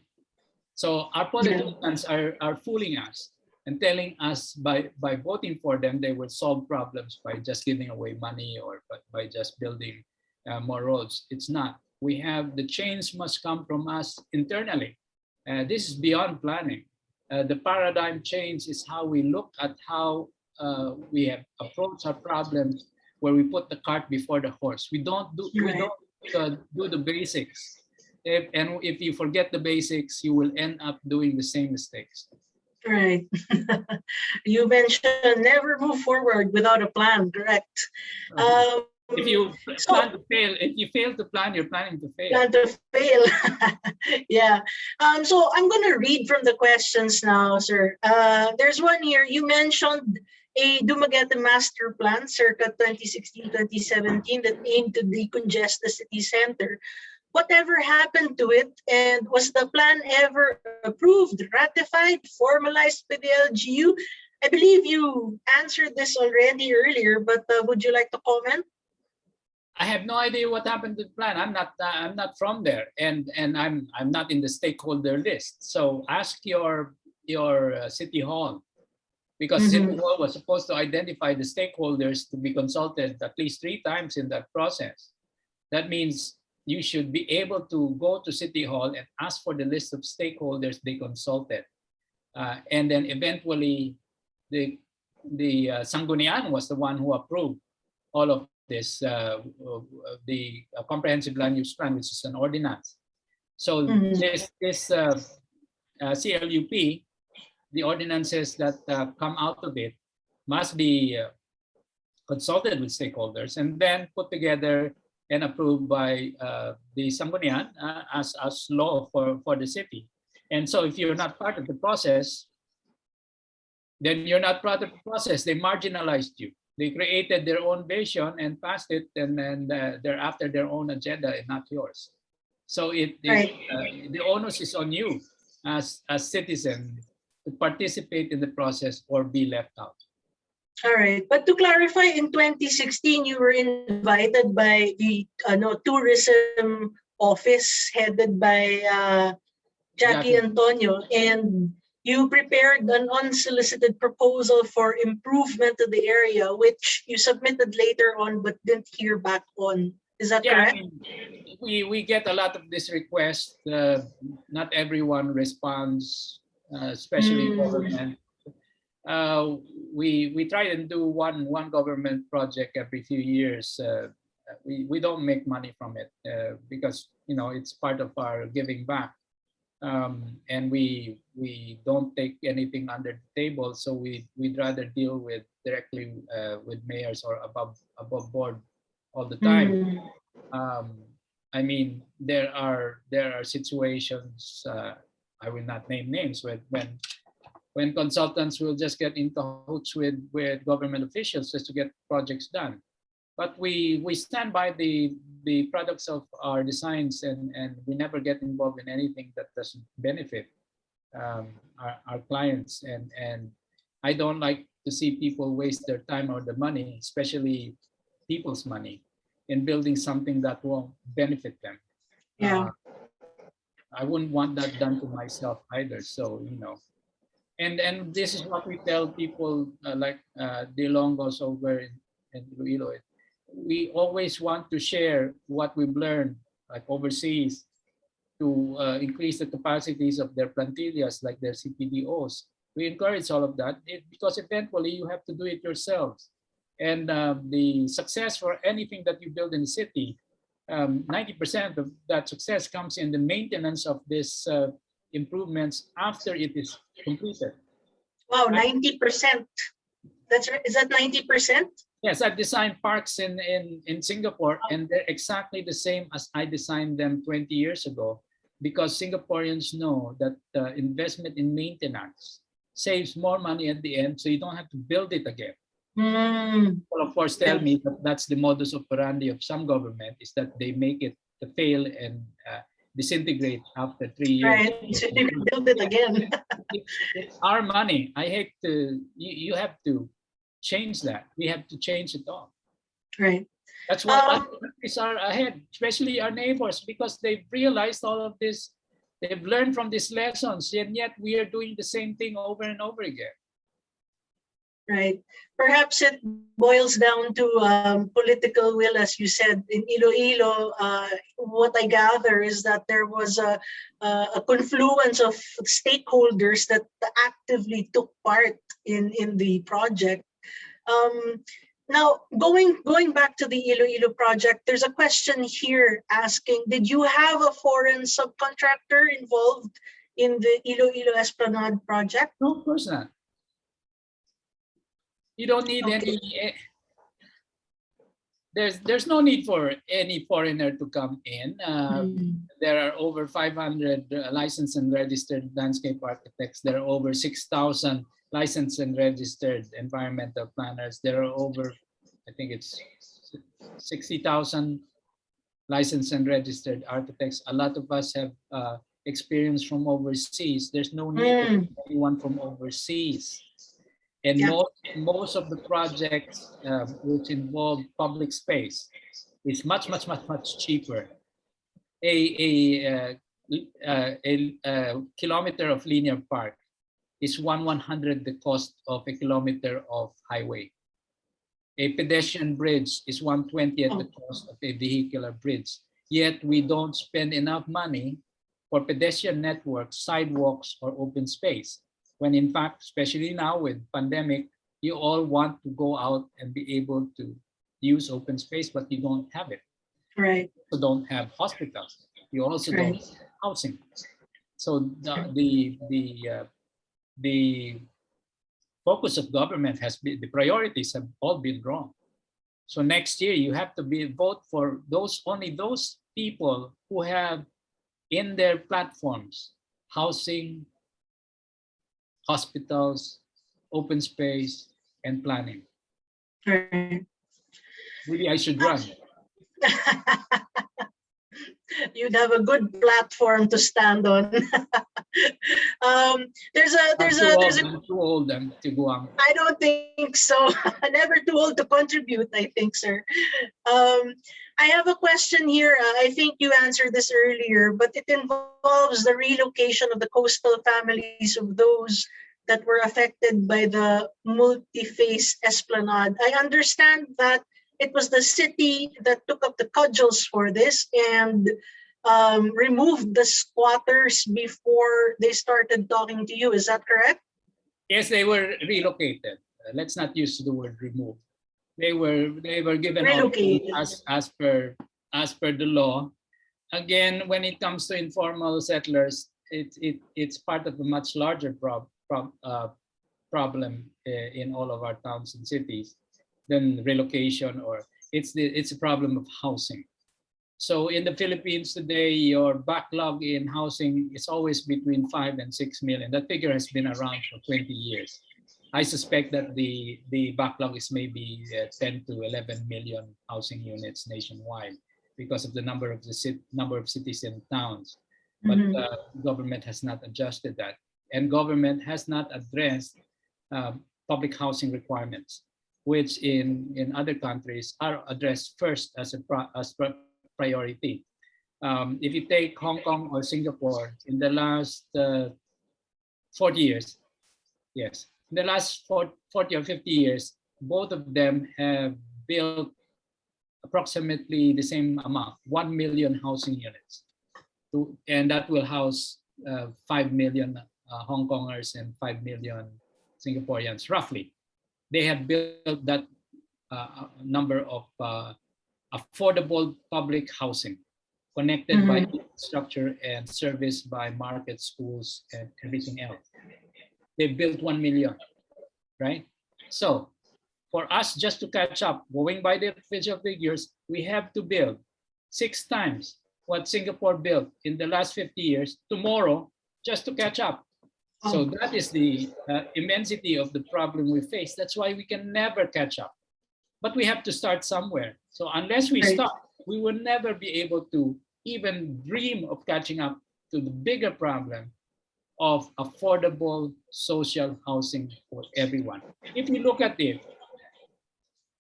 So our politicians are fooling us and telling us by voting for them, they will solve problems by just giving away money or by just building more roads. It's not. The change must come from us internally. This is beyond planning. The paradigm change is how we look at how we have approached our problems, where we put the cart before the horse. We don't do the basics. If you forget the basics, you will end up doing the same mistakes. Right. You mentioned never move forward without a plan, correct? If you plan to fail, if you fail to plan, you're planning to fail. Plan to fail. Yeah. So I'm going to read from the questions now, sir. There's one here. You mentioned a Dumaguete master plan circa 2016-2017 that aimed to decongest the city center. Whatever happened to it, and was the plan ever approved, ratified, formalized by the LGU? I believe you answered this already earlier, but would you like to comment? I have no idea what happened to the plan. I'm not from there, and I'm not in the stakeholder list. So ask your city hall, because City Hall was supposed to identify the stakeholders to be consulted at least 3 times in that process. That means you should be able to go to City Hall and ask for the list of stakeholders they consulted. And then eventually the Sangguniang was the one who approved all of this, the comprehensive land use plan, which is an ordinance. So this CLUP, the ordinances that come out of it must be consulted with stakeholders and then put together and approved by the Sangguniang as law for the city. And so if you're not part of the process, then you're not part of the process. They marginalized you. They created their own vision and passed it, and then they're after their own agenda and not yours. So the onus is on you as citizen to participate in the process or be left out. All right. But to clarify, in 2016, you were invited by the tourism office headed by Jackie Antonio, and you prepared an unsolicited proposal for improvement to the area, which you submitted later on but didn't hear back on. Is that correct? I mean, we get a lot of these requests. Not everyone responds, especially government. We try and do one government project every few years. We don't make money from it because it's part of our giving back, and we don't take anything under the table. So we'd rather deal directly with mayors or above board all the time. I mean, there are situations. I will not name names when consultants will just get into cahoots with government officials just to get projects done. But we stand by the products of our designs, and we never get involved in anything that doesn't benefit our clients. And I don't like to see people waste their time or their money, especially people's money, in building something that won't benefit them. Yeah. I wouldn't want that done to myself either. So, and this is what we tell people like De Longos over in Iloilo. We always want to share what we've learned, like overseas, to increase the capacities of their plantillas, like their CPDOs. We encourage all of that because eventually you have to do it yourselves. And the success for anything that you build in the city, 90% of that success comes in the maintenance of this improvements after it is completed. Wow, 90%. That's right. Is that 90%? Yes, I've designed parks in Singapore, and they're exactly the same as I designed them 20 years ago, because Singaporeans know that investment in maintenance saves more money at the end, so you don't have to build it again. Well, of course, tell me that that's the modus operandi of some government, is that they make it to fail and disintegrate after 3 years. Right, so you can build it again. It's our money. I hate to, you have to change that. We have to change it all. Right. That's why other countries are ahead, especially our neighbors, because they've realized all of this. They've learned from these lessons, and yet we are doing the same thing over and over again. Right. Perhaps it boils down to political will, as you said. In Iloilo, what I gather is that there was a confluence of stakeholders that actively took part in the project. Now, going back to the Iloilo project, there's a question here asking, did you have a foreign subcontractor involved in the Iloilo Esplanade project? No, of course not. You don't need Okay. any. There's no need for any foreigner to come in. There are over 500 licensed and registered landscape architects. There are over 6,000 licensed and registered environmental planners. There are over, I think it's 60,000 licensed and registered architects. A lot of us have experience from overseas. There's no need for anyone from overseas. And most of the projects which involve public space is much cheaper. A kilometer of linear park is 1/100 the cost of a kilometer of highway. A pedestrian bridge is 1/20 the cost of a vehicular bridge. Yet we don't spend enough money for pedestrian networks, sidewalks, or open space. When in fact, especially now with pandemic, you all want to go out and be able to use open space, but you don't have it. Right. You don't have hospitals. You also don't have housing. So the focus of government has been, the priorities have all been wrong. So next year you have to vote for only those people who have in their platforms housing, hospitals, open space, and planning. Right. Maybe I should run. You'd have a good platform to stand on. I'm too old to go on. I don't think so. Never too old to contribute, I think, sir. I have a question here. I think you answered this earlier, but it involves the relocation of the coastal families of those that were affected by the multi-phase esplanade. I understand that it was the city that took up the cudgels for this and removed the squatters before they started talking to you. Is that correct? Yes, they were relocated. Let's not use the word remove. They were given relocated as per the law. Again, when it comes to informal settlers, it's part of a much larger problem in all of our towns and cities than relocation, or it's a problem of housing. So in the Philippines today, your backlog in housing is always between 5 and 6 million. That figure has been around for 20 years. I suspect that the backlog is maybe 10 to 11 million housing units nationwide because of the number of cities and towns. But government has not adjusted that, and government has not addressed public housing requirements, which in other countries are addressed first as priority. If you take Hong Kong or Singapore, in the last 40 years, yes, in the last 40 or 50 years, both of them have built approximately the same amount, 1 million housing units. And that will house 5 million Hong Kongers and 5 million Singaporeans, roughly. They have built that number of affordable public housing connected by infrastructure and serviced by market, schools, and everything else. They built 1 million, right? So for us just to catch up, going by the official figures, we have to build 6 times what Singapore built in the last 50 years tomorrow just to catch up. So that is the immensity of the problem we face. That's why we can never catch up. But we have to start somewhere. So unless we start, we will never be able to even dream of catching up to the bigger problem of affordable social housing for everyone. If you look at it,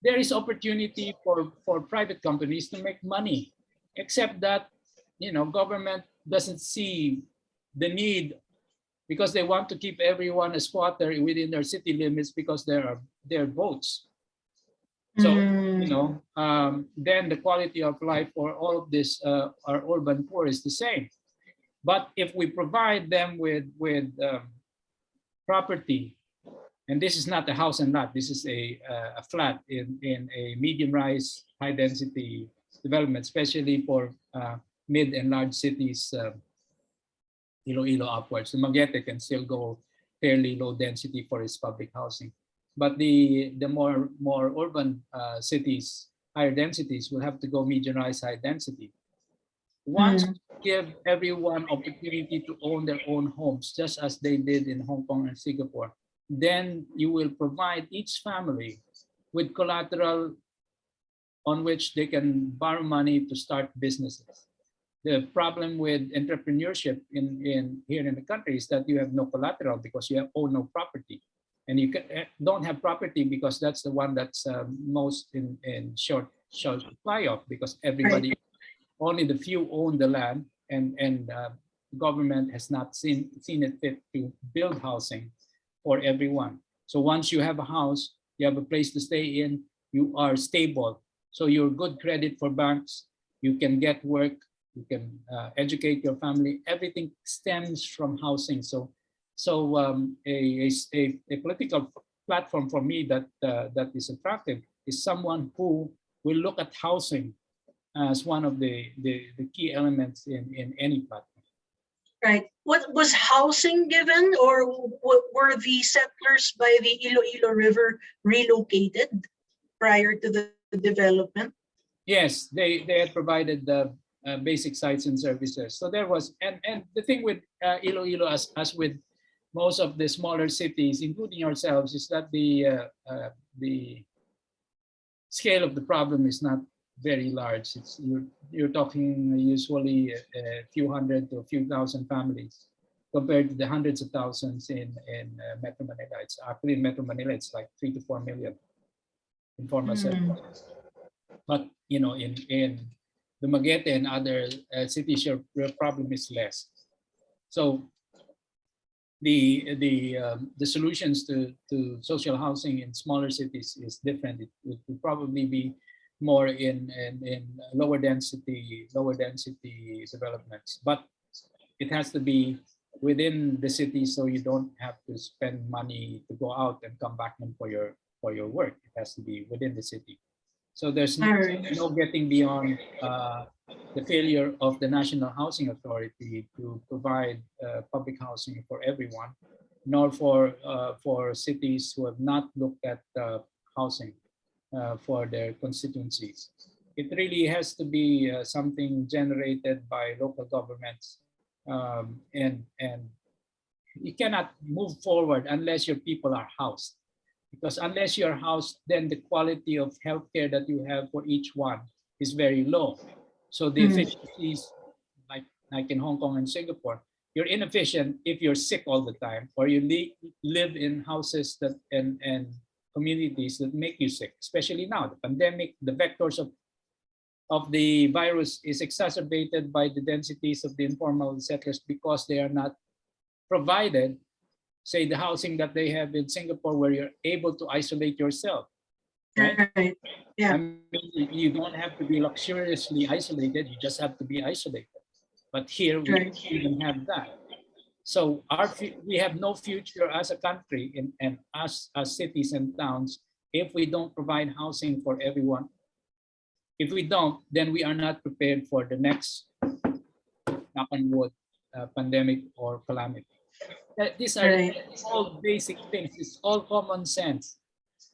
there is opportunity for private companies to make money, except that government doesn't see the need, because they want to keep everyone a squatter within their city limits because there are their votes. So then the quality of life for all of this our urban poor is the same. But if we provide them with property And this is not a house and lot. This is a flat in a medium-rise, high-density development, especially for mid and large cities, Iloilo upwards. The Magete can still go fairly low density for its public housing. But the more urban cities, higher densities, will have to go medium-rise, high density. Once you give everyone opportunity to own their own homes, just as they did in Hong Kong and Singapore, then you will provide each family with collateral on which they can borrow money to start businesses. The problem with entrepreneurship here in the country is that you have no collateral because you own no property, and you don't have property because that's the one that's most in short supply of, because everybody, only the few own the land, and government has not seen it fit to build housing for everyone. So once you have a house, you have a place to stay in, you are stable. So you're good credit for banks, you can get work, you can educate your family. Everything stems from housing. So a political platform for me that is attractive is someone who will look at housing as one of the key elements in any platform. Right. What was housing given, or were the settlers by the Iloilo River relocated prior to the development? Yes, they had provided the basic sites and services. So there was, and the thing with Iloilo, as with most of the smaller cities, including ourselves, is that the scale of the problem is not very large. It's you're talking usually a few hundred to a few thousand families compared to the hundreds of thousands in Metro Manila. It's actually in Metro Manila, it's like 3 to 4 million informal settlers. But you know, in the Magete and other cities, your problem is less. So the solutions to social housing in smaller cities is different. It would probably be more in lower density developments, but it has to be within the city, so you don't have to spend money to go out and come back home for your work. It has to be within the city. So there's no getting beyond the failure of the National Housing Authority to provide public housing for everyone, nor for cities who have not looked at housing for their constituencies. It really has to be something generated by local governments, and you cannot move forward unless your people are housed. Because unless you're housed, then the quality of healthcare that you have for each one is very low. So the efficiencies, like in Hong Kong and Singapore, you're inefficient if you're sick all the time, or you live in houses that and communities that make you sick. Especially now, the pandemic, the vectors of the virus is exacerbated by the densities of the informal settlers because they are not provided, say, the housing that they have in Singapore, where you're able to isolate yourself, right? Yeah. I mean, you don't have to be luxuriously isolated, you just have to be isolated. But here we don't even have that. So we have no future as a country and as cities and towns if we don't provide housing for everyone. If we don't, then we are not prepared for the next, knock on wood, pandemic or calamity. These are all basic things. It's all common sense,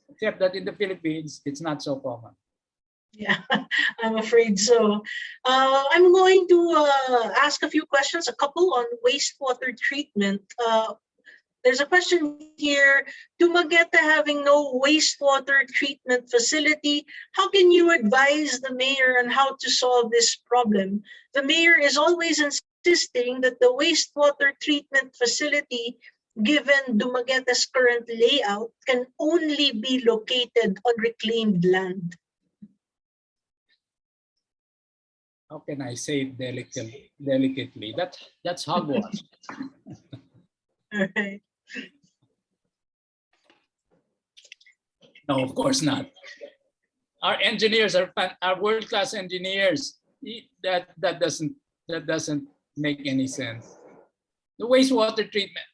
except that in the Philippines, it's not so common. Yeah, I'm afraid so. I'm going to ask a few questions, a couple on wastewater treatment. There's a question here: Dumaguete having no wastewater treatment facility, how can you advise the mayor on how to solve this problem? The mayor is always insisting that the wastewater treatment facility, given Dumaguete's current layout, can only be located on reclaimed land. How can I say it delicately? That's hogwash. All right. No, of course not. Our engineers are world-class engineers. That doesn't make any sense. The wastewater treatment,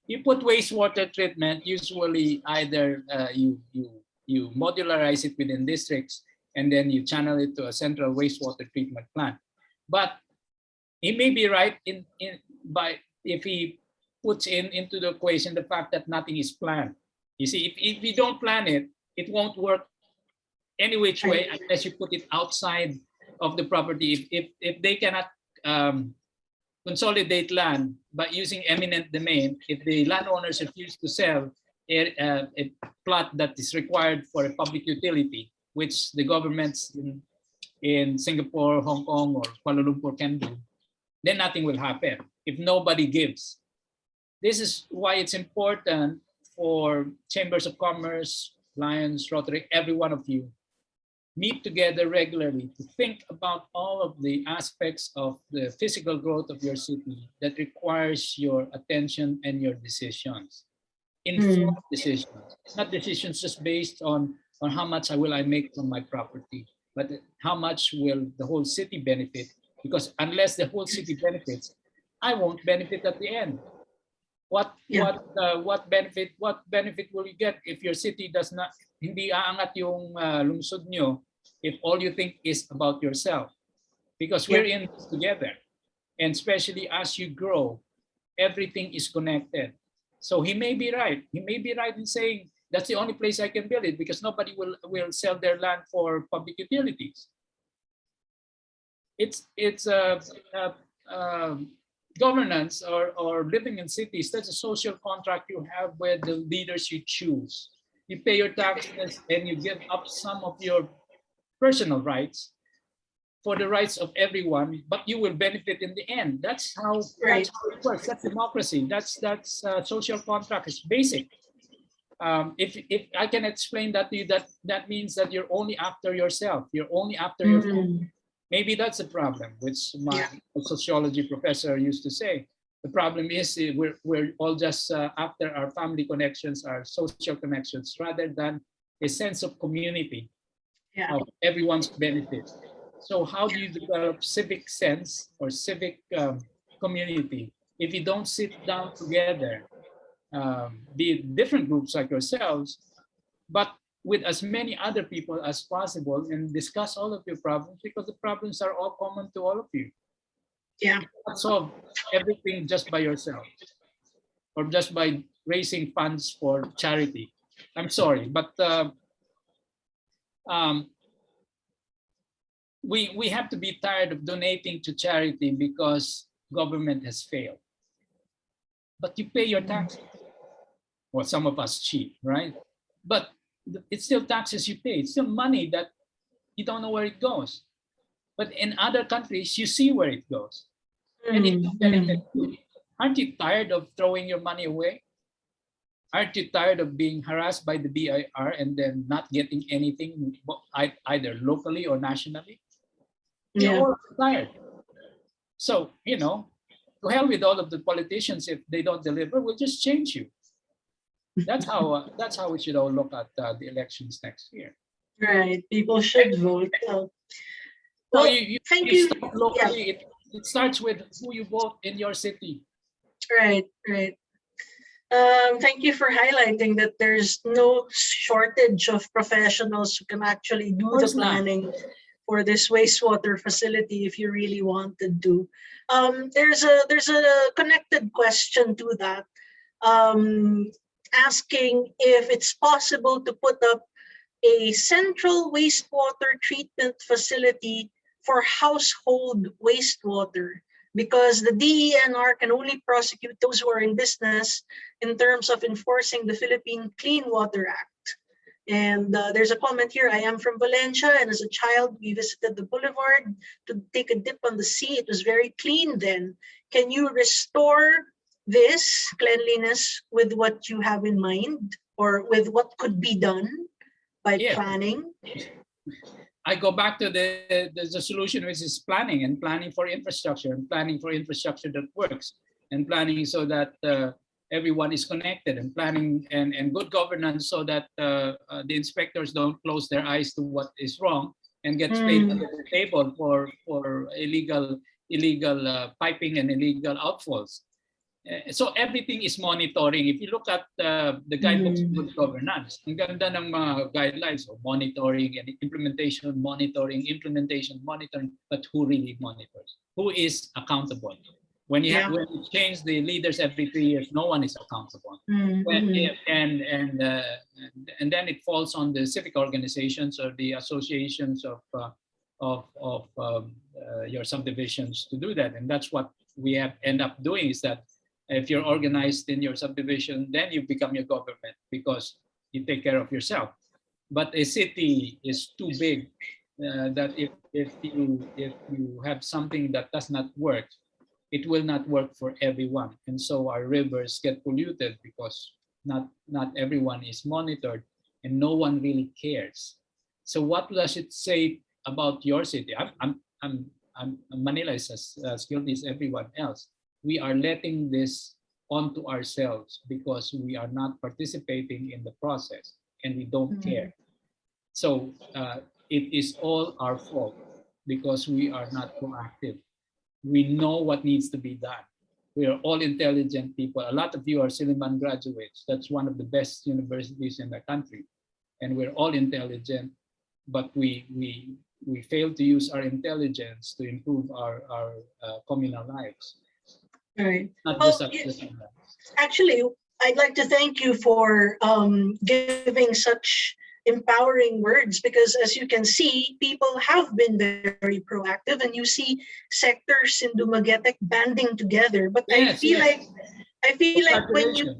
You put wastewater treatment, usually either you modularize it within districts and then you channel it to a central wastewater treatment plant. But he may be right if he puts into the equation the fact that nothing is planned. You see, if you don't plan it, it won't work any which way unless you put it outside of the property. If they cannot consolidate land by using eminent domain, if the landowners refuse to sell a plot that is required for a public utility, which the governments in Singapore, Hong Kong, or Kuala Lumpur can do, then nothing will happen if nobody gives. This is why it's important for chambers of commerce, Lions, Rotary, every one of you, meet together regularly to think about all of the aspects of the physical growth of your city that requires your attention and your decisions. Informed decisions, not decisions just based on how much will I make from my property, but how much will the whole city benefit? Because unless the whole city benefits, I won't benefit at the end. What benefit will you get if your city does not, hindi aangat yung lungsod nyo if all you think is about yourself? Because we're in this together, and especially as you grow, everything is connected. So he may be right. He may be right in saying that's the only place I can build it because nobody will sell their land for public utilities. It's governance or living in cities. That's a social contract you have with the leaders you choose. You pay your taxes and you give up some of your personal rights for the rights of everyone, but you will benefit in the end. That's how it works. That's democracy. That's social contract. It's basic. If I can explain that to you, that means that you're only after yourself. You're only after your family. Maybe that's a problem, which my sociology professor used to say. The problem is we're all just after our family connections, our social connections, rather than a sense of community, of everyone's benefit. So how do you develop civic sense or civic community if you don't sit down together, be different groups like yourselves, but with as many other people as possible and discuss all of your problems, because the problems are all common to all of you. Yeah. You can't solve everything just by yourself or just by raising funds for charity. I'm sorry, but we have to be tired of donating to charity because government has failed. But you pay your taxes. Well, some of us cheat, right? But it's still taxes you pay. It's still money that you don't know where it goes. But in other countries, you see where it goes. And it will benefit you. Aren't you tired of throwing your money away? Aren't you tired of being harassed by the BIR and then not getting anything either locally or nationally? You're all tired. So, to hell with all of the politicians. If they don't deliver, we'll just change you. That's how we should all look at the elections next year. Right. People should vote. Well, you start locally. Yeah. It starts with who you vote in your city. Right. Thank you for highlighting that there's no shortage of professionals who can actually do the planning for this wastewater facility if you really wanted to. There's a connected question to that, asking if it's possible to put up a central wastewater treatment facility for household wastewater, because the DENR can only prosecute those who are in business in terms of enforcing the Philippine Clean Water Act. And there's a comment here. I am from Valencia, and as a child, we visited the boulevard to take a dip on the sea. It was very clean then. Can you restore this cleanliness with what you have in mind, or with what could be done by planning? I go back to the solution, which is planning, and planning for infrastructure, and planning for infrastructure that works, and planning so that everyone is connected, and planning and good governance so that the inspectors don't close their eyes to what is wrong and get paid under the table for illegal piping and illegal outfalls. So everything is monitoring. If you look at the guidebooks of good governance, ang ganda ng mga guidelines of monitoring and implementation, implementation, monitoring, but who really monitors? Who is accountable? When you when you change the leaders every 3 years, no one is accountable. And then it falls on the civic organizations or the associations of your subdivisions to do that. And that's what we have end up doing, is that if you're organized in your subdivision, then you become your government because you take care of yourself. But a city is too big that if you have something that does not work, it will not work for everyone. And so our rivers get polluted because not everyone is monitored and no one really cares. So what does it say about your city? Manila is as guilty as everyone else. We are letting this onto ourselves because we are not participating in the process and we don't care. So it is all our fault because we are not proactive. We know what needs to be done. We are all intelligent people. A lot of you are Silliman graduates. That's one of the best universities in the country. And we're all intelligent, but we fail to use our intelligence to improve our communal lives. Right. Actually, I'd like to thank you for giving such empowering words, because as you can see, people have been very proactive, and you see sectors in Dumaguete banding together. But I feel like when you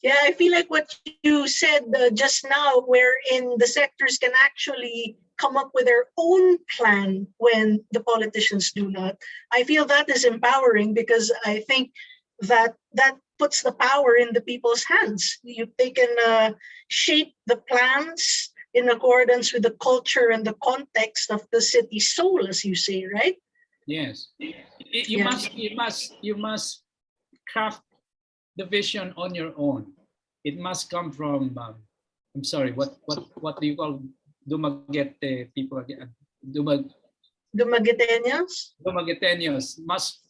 I feel like what you said just now, wherein the sectors can actually come up with their own plan when the politicians do not. I feel that is empowering, because I think that puts the power in the people's hands. They can shape the plans in accordance with the culture and the context of the city soul, as you say, right? Yes. You must craft the vision on your own. It must come from I'm sorry, what do you call Dumaguete people again? Dumagueteños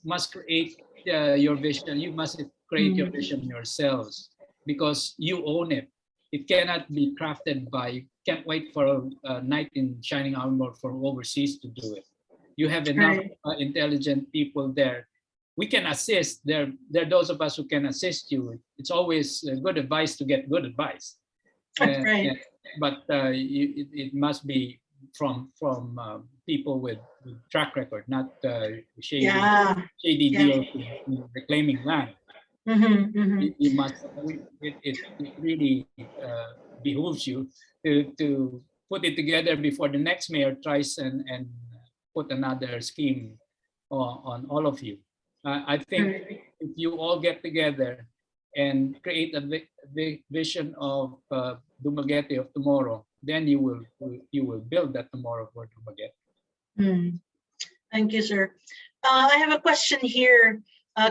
must create your vision. You must create your vision yourselves, because you own it. It cannot be crafted by, you can't wait for a knight in shining armor from overseas to do it. You have enough intelligent people there. We can assist. There are those of us who can assist you. It's always good advice to get good advice. But it must be from people with track record, not shady deals in reclaiming land. You must. It really behooves you to put it together before the next mayor tries and put another scheme on all of you. I think if you all get together and create a vision of Dumaguete of tomorrow, then you will build that tomorrow for Dumaguete. Thank you, sir. I have a question here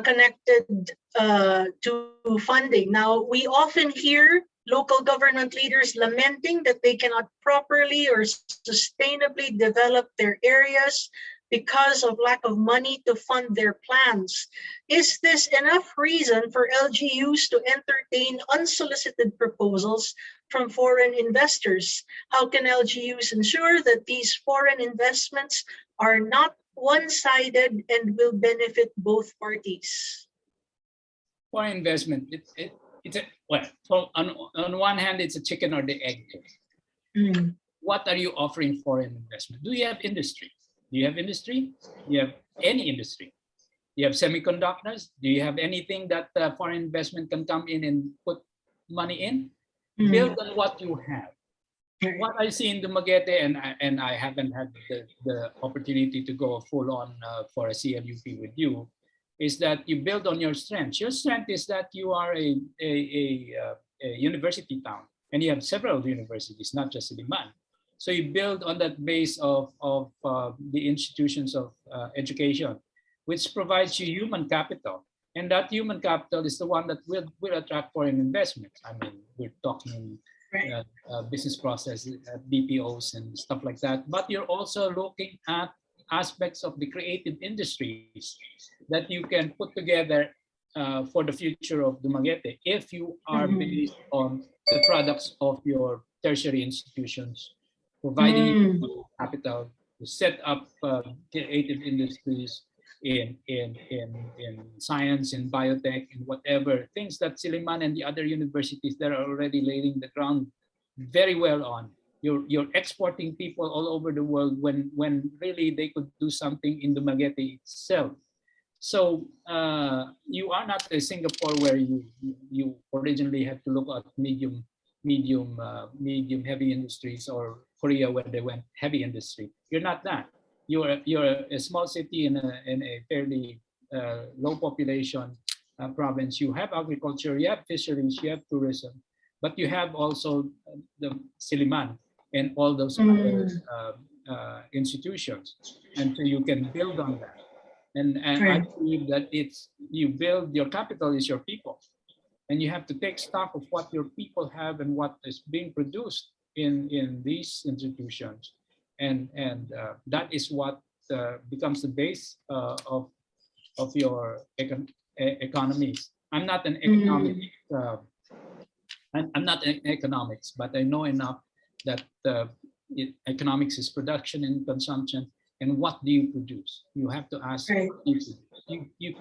connected to funding. Now, we often hear local government leaders lamenting that they cannot properly or sustainably develop their areas because of lack of money to fund their plans. Is this enough reason for LGUs to entertain unsolicited proposals from foreign investors? How can LGUs ensure that these foreign investments are not one-sided and will benefit both parties? Foreign investment, on one hand, it's a chicken or the egg. What are you offering foreign investment? Do you have industry? Do you have industry? Do you have any industry? Do you have semiconductors? Do you have anything that foreign investment can come in and put money in? Build on what you have. What I see in Dumaguete, and I haven't had the opportunity to go full on for a CLUP with you, is that you build on your strengths. Your strength is that you are a university town, and you have several universities, not just Liman. So you build on that base of the institutions of education, which provides you human capital. And that human capital is the one that will attract foreign investment. I mean, we're talking business process, BPOs and stuff like that. But you're also looking at aspects of the creative industries that you can put together for the future of Dumaguete if you are based on the products of your tertiary institutions, providing you capital to set up creative industries in science, in biotech, in whatever things that Silliman and the other universities that are already laying the ground very well on. You're exporting people all over the world when really they could do something in Dumaguete itself. So you are not a Singapore where you originally had to look at medium heavy industries, or Korea where they went heavy industry. You're not that. You're a small city in a fairly low population province. You have agriculture, you have fisheries, you have tourism, but you have also the Siliman and all those other institutions, and so you can build on that. And I believe that you build your capital is your people, and you have to take stock of what your people have and what is being produced in these institutions, and that is what becomes the base of your economies. I'm not an economic. I'm not in economics, but I know enough that economics is production and consumption. And what do you produce? You have to ask. You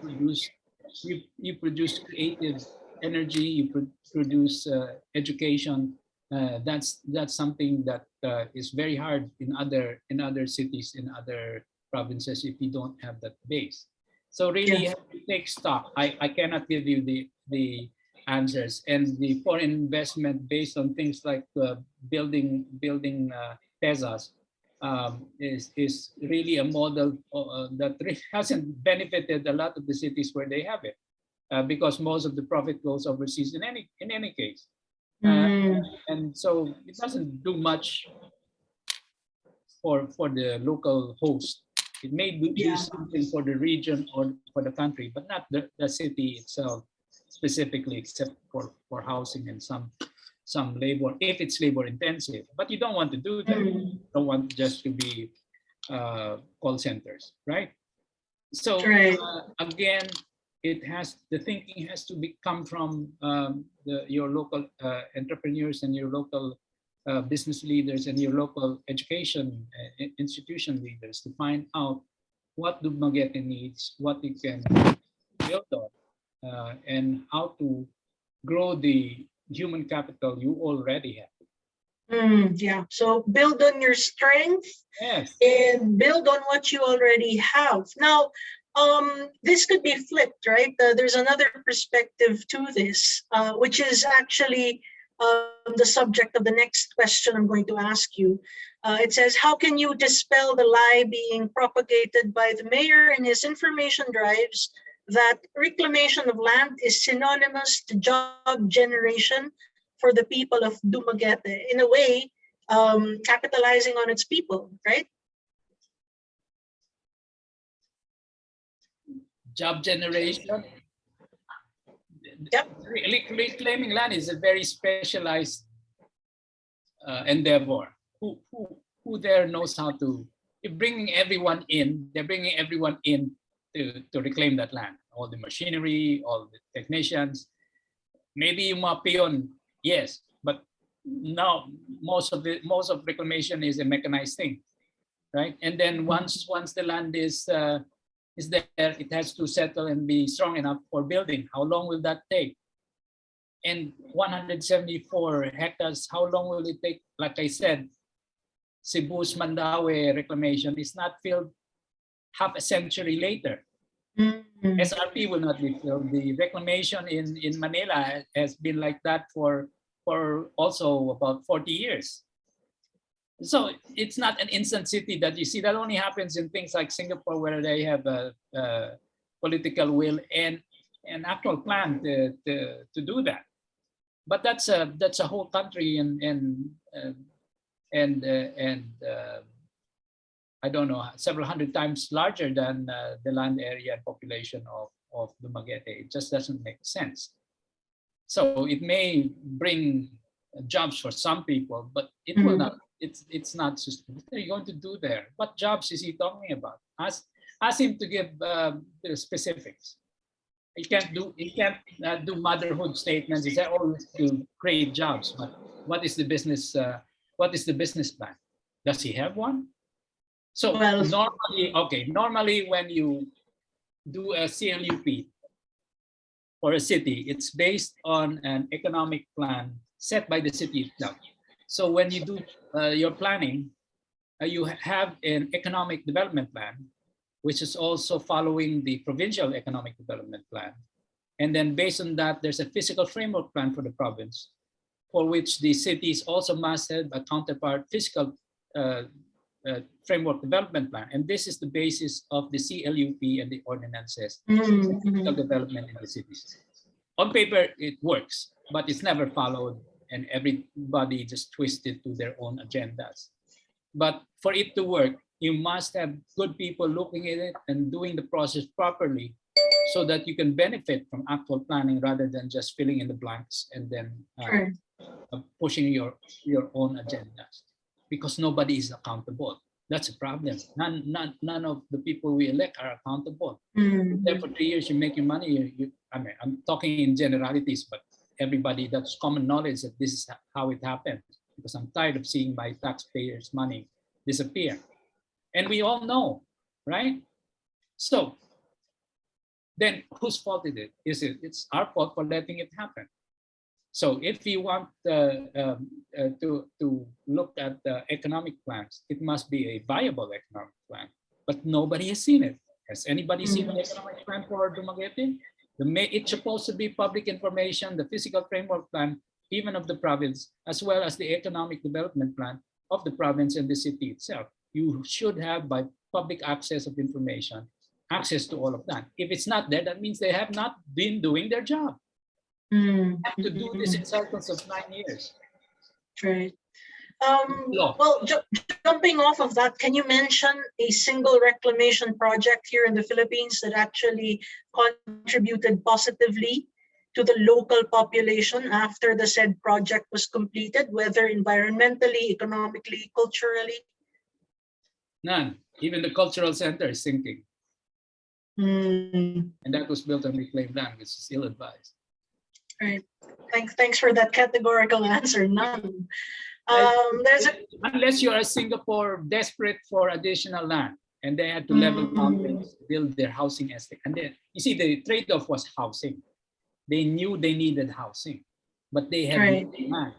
produce creative energy. You produce education. That's something that is very hard in other cities, in other provinces, if you don't have that base. So really, you have to take stock. I cannot give you the answers, and the foreign investment based on things like building PESAs is really a model that hasn't benefited a lot of the cities where they have it, because most of the profit goes overseas in any case, and so it doesn't do much for the local host. It may do something for the region or for the country, but not the city itself specifically, except for housing and some labor, if it's labor intensive. But you don't want to do that. You don't want just to be call centers, right? So again, the thinking has to come from your local entrepreneurs and your local business leaders and your local education institution leaders to find out what Dumaguete needs, what it can build on, and how to grow the human capital you already have. Yeah, so build on your strength and build on what you already have. Now, this could be flipped, right? There's another perspective to this, which is actually the subject of the next question I'm going to ask you. It says, how can you dispel the lie being propagated by the mayor and his information drives that reclamation of land is synonymous to job generation for the people of Dumaguete, in a way, capitalizing on its people, right? Job generation. Yep. Reclaiming land is a very specialized endeavor. Who there knows how to? They're bringing everyone in to reclaim that land. All the machinery, all the technicians, maybe yung mga peon, yes, but now most of reclamation is a mechanized thing, right? And then once the land is there, it has to settle and be strong enough for building. How long will that take? And 174 hectares, how long will it take? Like I said, Cebu's Mandaue reclamation is not filled half a century later. SRP will not be filled. The reclamation in Manila has been like that for also about 40 years. So it's not an instant city that you see. That only happens in things like Singapore, where they have a political will and an actual plan to do that. But that's a whole country and I don't know, several hundred times larger than the land area and population of Dumaguete. It just doesn't make sense. So it may bring jobs for some people, but it will not. It's not. What are you going to do there? What jobs is he talking about? Ask him to give the specifics. do motherhood statements. It's always to create jobs, but what is the business? What is the business plan? Does he have one? So Well, normally when you do a CLUP for a city, it's based on an economic plan set by the city itself. So when you do your planning, you have an economic development plan, which is also following the provincial economic development plan. And then based on that, there's a physical framework plan for the province, for which the cities also must have a counterpart physical framework development plan. And this is the basis of the CLUP and the ordinances, physical development in the cities. On paper, it works, but it's never followed, and everybody just twisted to their own agendas. But for it to work, you must have good people looking at it and doing the process properly so that you can benefit from actual planning rather than just filling in the blanks and then pushing your own agendas, because nobody is accountable. That's a problem. None of the people we elect are accountable. There for 3 years, you're making money. I mean, I'm talking in generalities, but everybody, that's common knowledge that this is how it happened, because I'm tired of seeing my taxpayers' money disappear. And we all know, right? So then whose fault is it? It's our fault for letting it happen. So if you want to look at the economic plans, it must be a viable economic plan. But nobody has seen it. Has anybody seen an economic plan for Dumaguete? It's supposed to be public information, the physical framework plan, even of the province, as well as the economic development plan of the province and the city itself. You should have, by public access of information, access to all of that. If it's not there, that means they have not been doing their job. Have to do this in cycles of 9 years. Right. Well, jumping off of that, can you mention a single reclamation project here in the Philippines that actually contributed positively to the local population after the said project was completed, whether environmentally, economically, culturally? None. Even the cultural center is sinking. And that was built on reclaimed land, which is ill-advised. Right. Thanks for that categorical answer. None. Unless you are Singapore desperate for additional land, and they had to level mountains, build their housing estate. And then you see the trade-off was housing. They knew they needed housing, but they had land.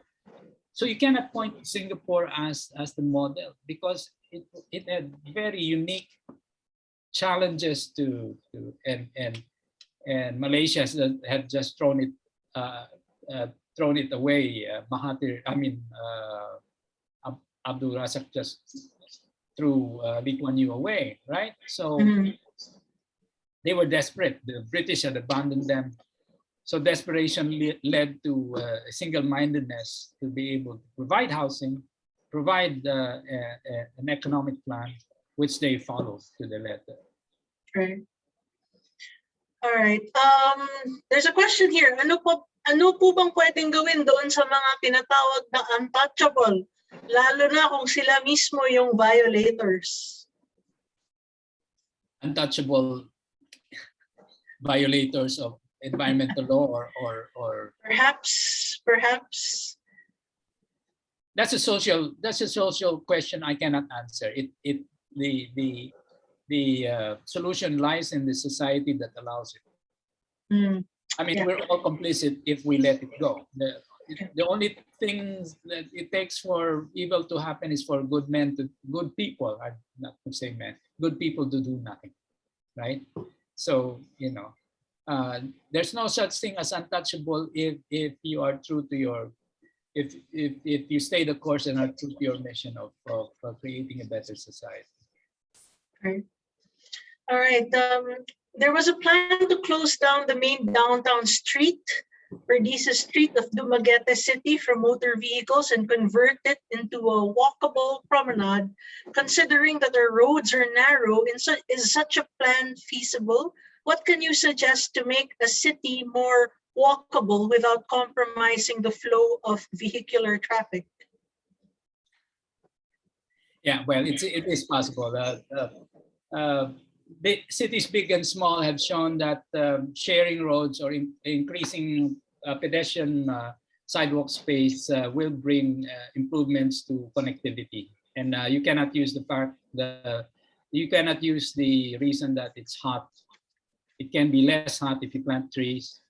So you cannot point to Singapore as the model, because it had very unique challenges and Malaysia had just thrown it away. Abdul Razak just threw Lee Kuan Yew away, right? So they were desperate. The British had abandoned them. So desperation led to single-mindedness to be able to provide housing, provide an economic plan, which they followed to the letter. Right. All right. There's a question here. Ano po bang pwedeng gawin doon sa mga tinatawag na untouchable, lalo na kung sila mismo yung violators? Untouchable violators of environmental law or perhaps that's a social question I cannot answer. The solution lies in the society that allows it. I mean, we're all complicit if we let it go. The only thing that it takes for evil to happen is for good people, I'm not to say men, good people to do nothing, right? So, there's no such thing as untouchable if you are true to your, if you stay the course and are true to your mission of creating a better society. Right. All right. There was a plan to close down the main downtown street, Perdices Street of Dumaguete City, for motor vehicles and convert it into a walkable promenade. Considering that our roads are narrow, is such a plan feasible? What can you suggest to make a city more walkable without compromising the flow of vehicular traffic? Yeah, well, it is possible. cities big and small have shown that sharing roads or increasing pedestrian sidewalk space will bring improvements to connectivity. And you cannot use you cannot use the reason that it's hot. It can be less hot if you plant trees.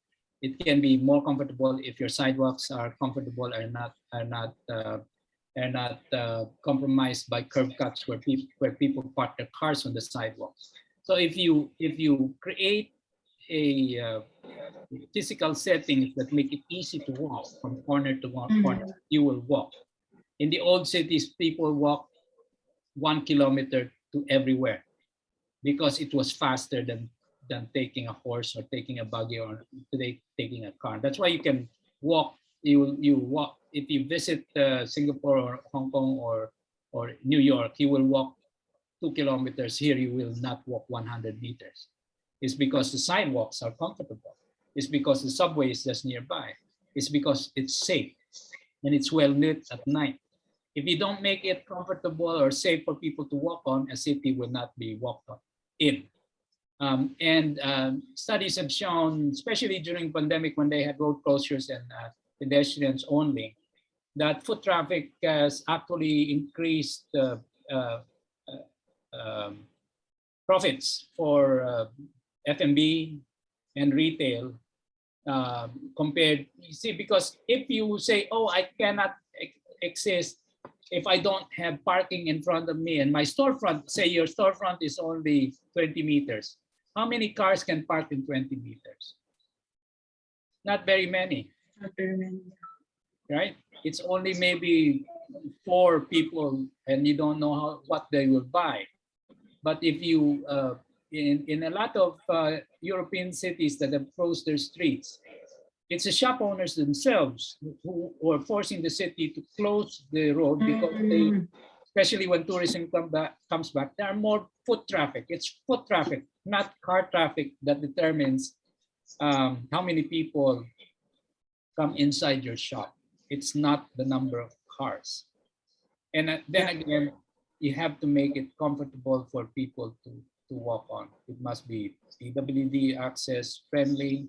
It can be more comfortable if your sidewalks are comfortable, are not compromised by curb cuts where people park their cars on the sidewalks. So if you create a physical settings that make it easy to walk from corner to corner, you will walk. In the old cities, people walk 1 kilometer to everywhere because it was faster than taking a horse or taking a buggy or today taking a car. That's why you can walk. You walk if you visit Singapore or Hong Kong or New York. You will walk 2 kilometers. Here you will not walk 100 meters. It's because the sidewalks are comfortable. It's because the subway is just nearby. It's because it's safe and it's well lit at night. If you don't make it comfortable or safe for people to walk on, a city will not be walked on in. Studies have shown, especially during pandemic when they had road closures and pedestrians only, that foot traffic has actually increased profits for F&B and retail compared. You see, because if you say, "Oh, I cannot exist if I don't have parking in front of me," and my storefront, say your storefront is only 20 meters. How many cars can park in 20 meters? Not very many. Not very many. Right? It's only maybe 4 people and you don't know what they will buy. But if you, in a lot of European cities that have closed their streets, it's the shop owners themselves who are forcing the city to close the road because they, especially when tourism comes back, there are more foot traffic. It's foot traffic, not car traffic, that determines how many people come inside your shop. It's not the number of cars. And then again, you have to make it comfortable for people to walk on. It must be PWD access friendly.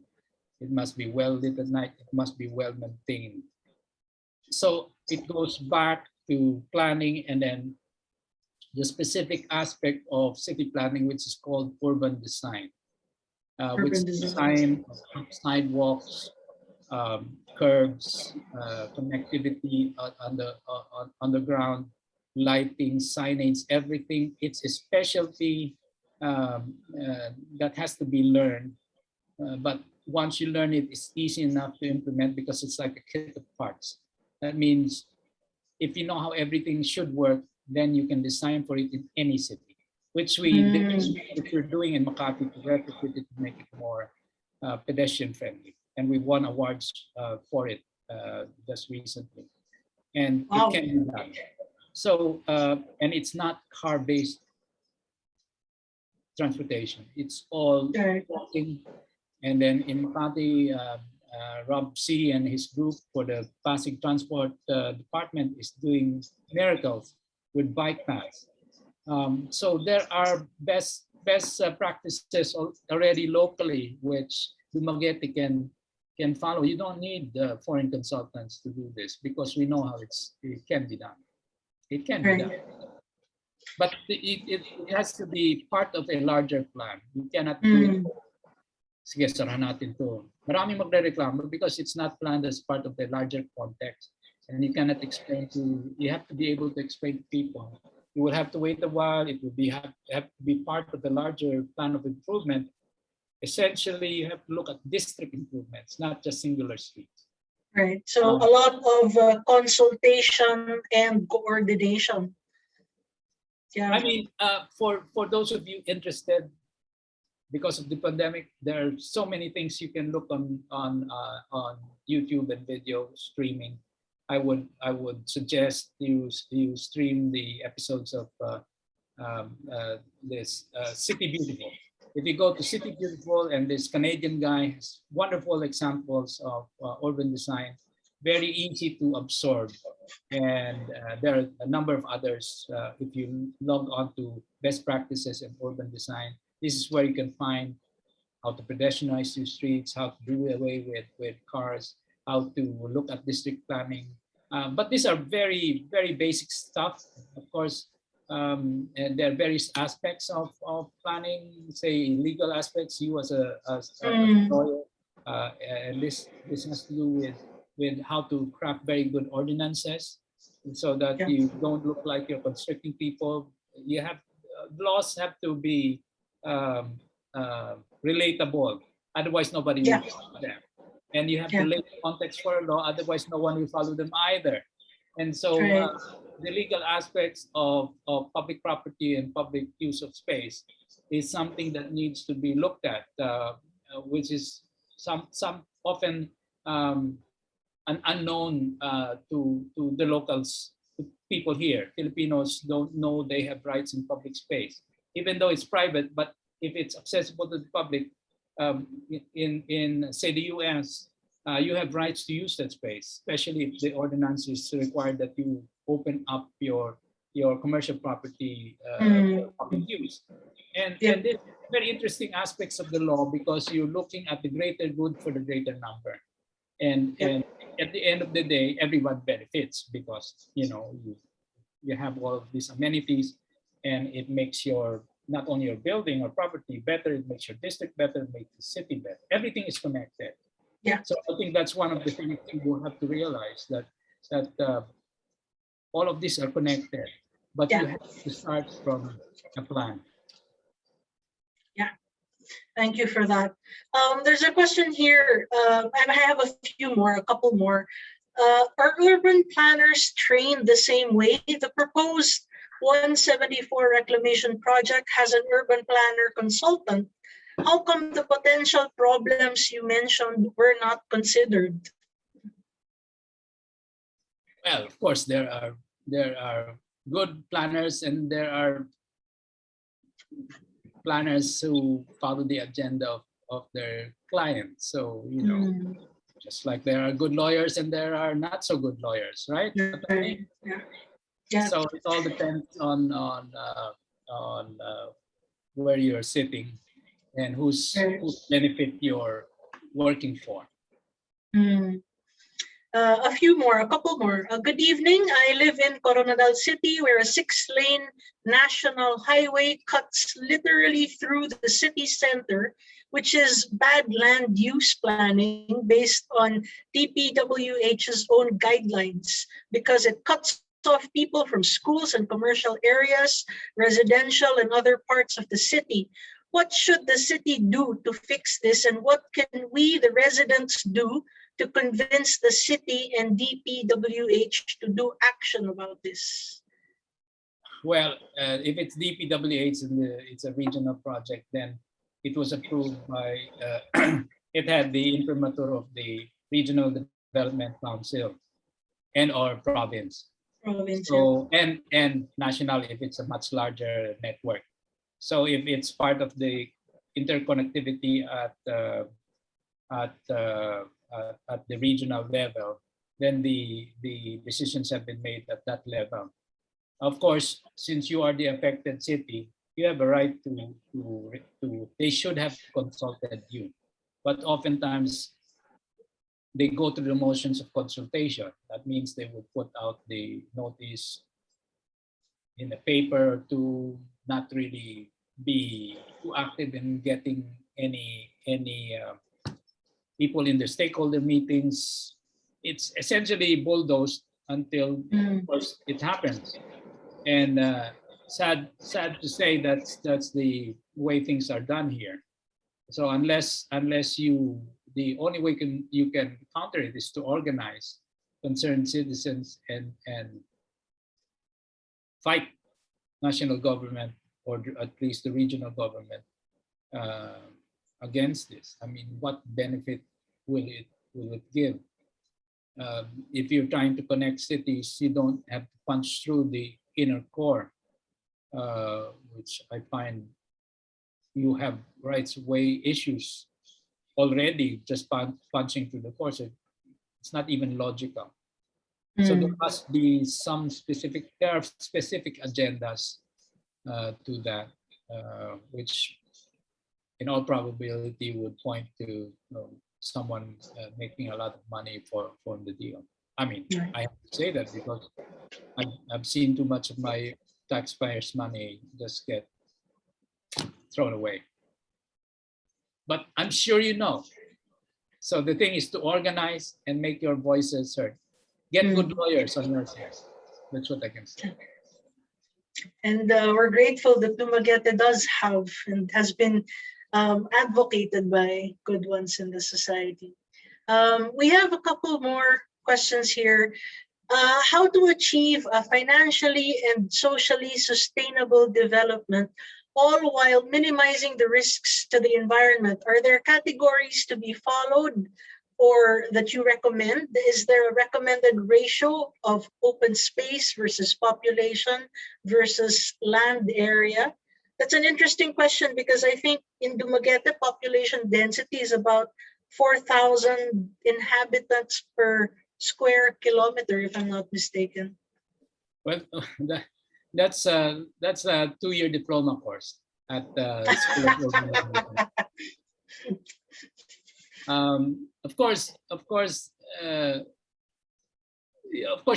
It must be well lit at night. It must be well maintained. So it goes back to planning and then the specific aspect of city planning, which is called urban design, which design sidewalks, curbs, connectivity on the ground, lighting, signage, everything. It's a specialty that has to be learned. But once you learn it, it's easy enough to implement because it's like a kit of parts. That means if you know how everything should work, then you can design for it in any city, which we're doing in Makati to replicate it to make it more pedestrian friendly. And we won awards for it just recently. And it can be done. So, and it's not car-based transportation. It's all walking. And then in Makati, Rob C. and his group for the Pasig Transport Department is doing miracles with bike paths. So there are best practices already locally, which Dumaguete can follow. You don't need foreign consultants to do this because we know how it can be done. It can be done. But it has to be part of a larger plan. You cannot do it. Sige, sarahan natin to. Maraming magre-reklamo because it's not planned as part of the larger context. And you cannot you have to be able to explain to people. You will have to wait a while. It will have to be part of the larger plan of improvement. Essentially, you have to look at district improvements, not just singular streets. Right. So a lot of consultation and coordination. Yeah. I mean, for those of you interested, because of the pandemic, there are so many things you can look on YouTube and video streaming. I would suggest you stream the episodes of this City Beautiful. If you go to City Beautiful, and this Canadian guy has wonderful examples of urban design, very easy to absorb. And there are a number of others. If you log on to best practices in urban design, This is where you can find how to pedestrianize your streets, how to do away with cars, how to look at district planning. But these are very, very basic stuff. Of course, and there are various aspects of planning, say legal aspects, you as a lawyer, and this has to do with how to craft very good ordinances so that Yeah. you don't look like you're constricting people. You have laws have to be um, relatable. Otherwise, nobody Yeah. will follow them. And you have to Yeah. lay the context for a law. Otherwise, no one will follow them either. And so, Right. the legal aspects of public property and public use of space is something that needs to be looked at, which is some often um, an unknown to the locals, to people here. Filipinos don't know they have rights in public space, even though it's private. But if it's accessible to the public, in say the U.S., you have rights to use that space, especially if the ordinances require that you open up your commercial property for public use. Yep. And there's very interesting aspects of the law because you're looking at the greater good for the greater number. And at the end of the day, everyone benefits because you have all of these amenities, and it makes your not only your building or property better, it makes your district better, it makes the city better. Everything is connected. Yeah. So I think that's one of the things you have to realize that all of these are connected, but you Yeah. have to start from a plan. Yeah. Thank you for that. There's a question here, and I have a couple more. Are urban planners trained the same way? The proposed 174 reclamation project has an urban planner consultant. How come the potential problems you mentioned were not considered? Well, of course, there are good planners and there are planners who follow the agenda of their clients. So, just like there are good lawyers and there are not so good lawyers, right? Right. Yeah. Yeah. So it all depends on where you're sitting and whose benefit you're working for. A couple more. Good evening. I live in Coronadal City, where a 6-lane national highway cuts literally through the city center, which is bad land use planning based on DPWH's own guidelines, because it cuts off people from schools and commercial areas, residential and other parts of the city. What should the city do to fix this, and what can we, the residents, do to convince the city and DPWH to do action about this? Well, if it's DPWH and it's a regional project, then it was approved by, it had the imprimatur of the Regional Development Council and or province. So, and national if it's a much larger network. So if it's part of the interconnectivity at the regional level, then the decisions have been made at that level. Of course, since you are the affected city, you have a right to they should have consulted you. But oftentimes, they go through the motions of consultation. That means they would put out the notice in the paper to not really be too active in getting any people in the stakeholder meetings. It's essentially bulldozed until of course it happens. And sad to say that's the way things are done here. So unless you, the only way you can counter it is to organize concerned citizens and fight national government or at least the regional government against this. I mean, what benefit will it give? If you're trying to connect cities, you don't have to punch through the inner core, which I find you have rights of way issues already just punching through the core. So it's not even logical. So there must be there are specific agendas to that, which in all probability would point to someone making a lot of money from the deal. I mean, I have to say that because I've seen too much of my taxpayers' money just get thrown away. But I'm sure you know. So the thing is to organize and make your voices heard. Get good lawyers on your side. That's what I can say. And we're grateful that Dumaguete does have and has been advocated by good ones in the society. We have a couple more questions here. How to achieve a financially and socially sustainable development, all while minimizing the risks to the environment? Are there categories to be followed or that you recommend? Is there a recommended ratio of open space versus population versus land area? That's an interesting question because I think in Dumaguete, population density is about 4,000 inhabitants per square kilometer, if I'm not mistaken. Well, that's a 2-year diploma course at the School of Urban Development. Of course,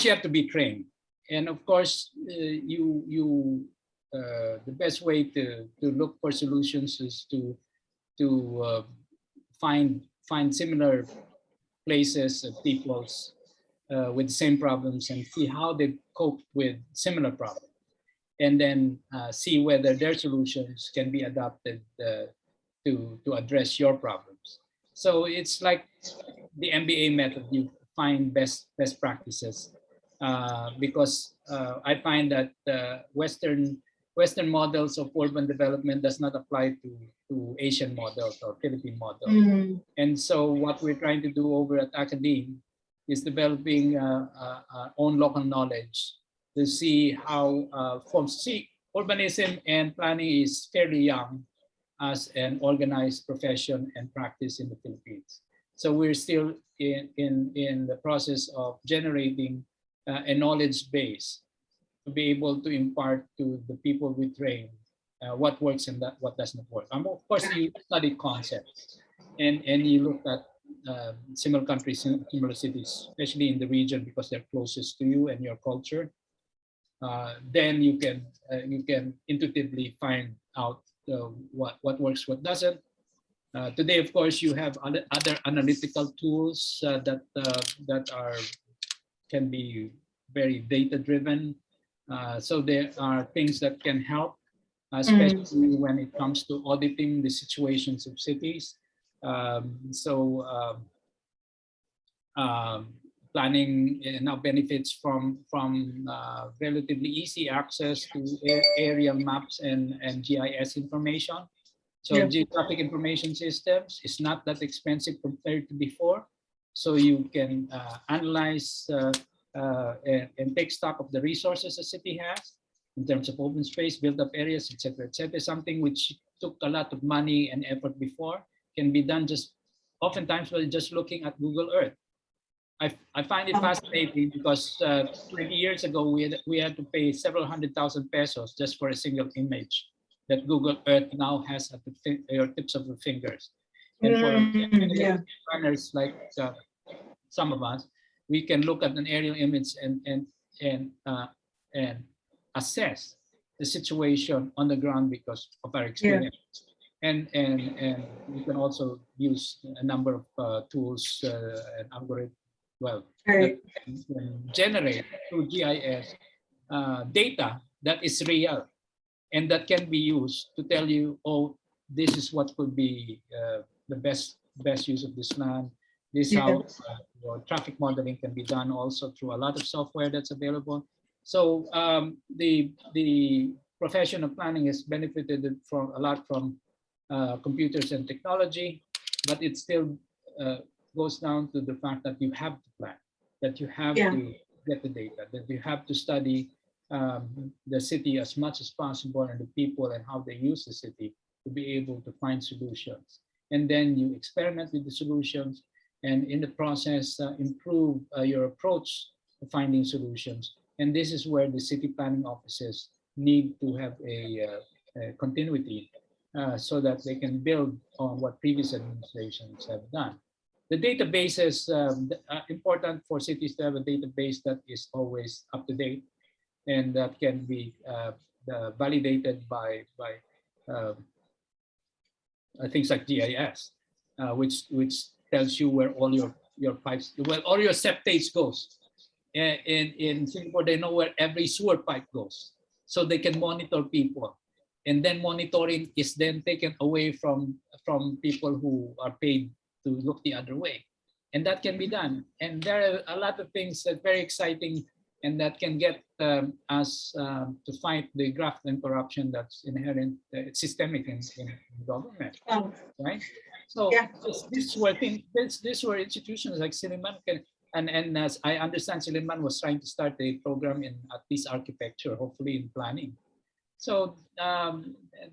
you have to be trained, and of course, the best way to look for solutions is to find similar places and peoples with the same problems and see how they cope with similar problems, and then see whether their solutions can be adapted to address your problems. So it's like the MBA method. You find best practices because I find that Western models of urban development does not apply to Asian models or Philippine models. And so what we're trying to do over at Academe is developing our own local knowledge to see how urbanism and planning is fairly young as an organized profession and practice in the Philippines. So we're still in the process of generating a knowledge base to be able to impart to the people we train what works and what does not work. Of course, you study concepts and you look at similar countries, similar cities, especially in the region because they're closest to you and your culture. Then you can intuitively find out what works, what doesn't. Today, of course, you have other analytical tools that can be very data driven. So there are things that can help, especially when it comes to auditing the situations of cities. Planning now benefits from relatively easy access to aerial maps and GIS information. So geographic information systems is not that expensive compared to before. So you can analyze and take stock of the resources a city has in terms of open space, built up areas, etc., etc. Something which took a lot of money and effort before can be done oftentimes by just looking at Google Earth. I find it fascinating because 20 years ago we had to pay several 100,000 pesos just for a single image that Google Earth now has at your tips of the fingers. And for runners like some of us, we can look at an aerial image and assess the situation on the ground because of our experience. And we can also use a number of tools and algorithms. That can generate through GIS data that is real and that can be used to tell you, oh, this is what could be the best use of this land. This is how traffic modeling can be done also through a lot of software that's available. So the profession of planning has benefited a lot from computers and technology, but it still goes down to the fact that you have to plan, that you have to get the data, that you have to study the city as much as possible and the people and how they use the city to be able to find solutions. And then you experiment with the solutions and in the process improve your approach to finding solutions. And this is where the city planning offices need to have a continuity so that they can build on what previous administrations have done. The databases, important for cities to have a database that is always up to date and that can be validated by uh, things like GIS, which tells you where all your pipes, well, all your septates goes. In Singapore, they know where every sewer pipe goes, so they can monitor people. And then monitoring is then taken away from people who are paid to look the other way. And that can be done. And there are a lot of things that are very exciting and that can get us to fight the graft and corruption that's inherent, systemic in government, right? So Yeah. this were institutions like Siliman can, and as I understand, Siliman was trying to start a program in at least architecture, hopefully in planning. So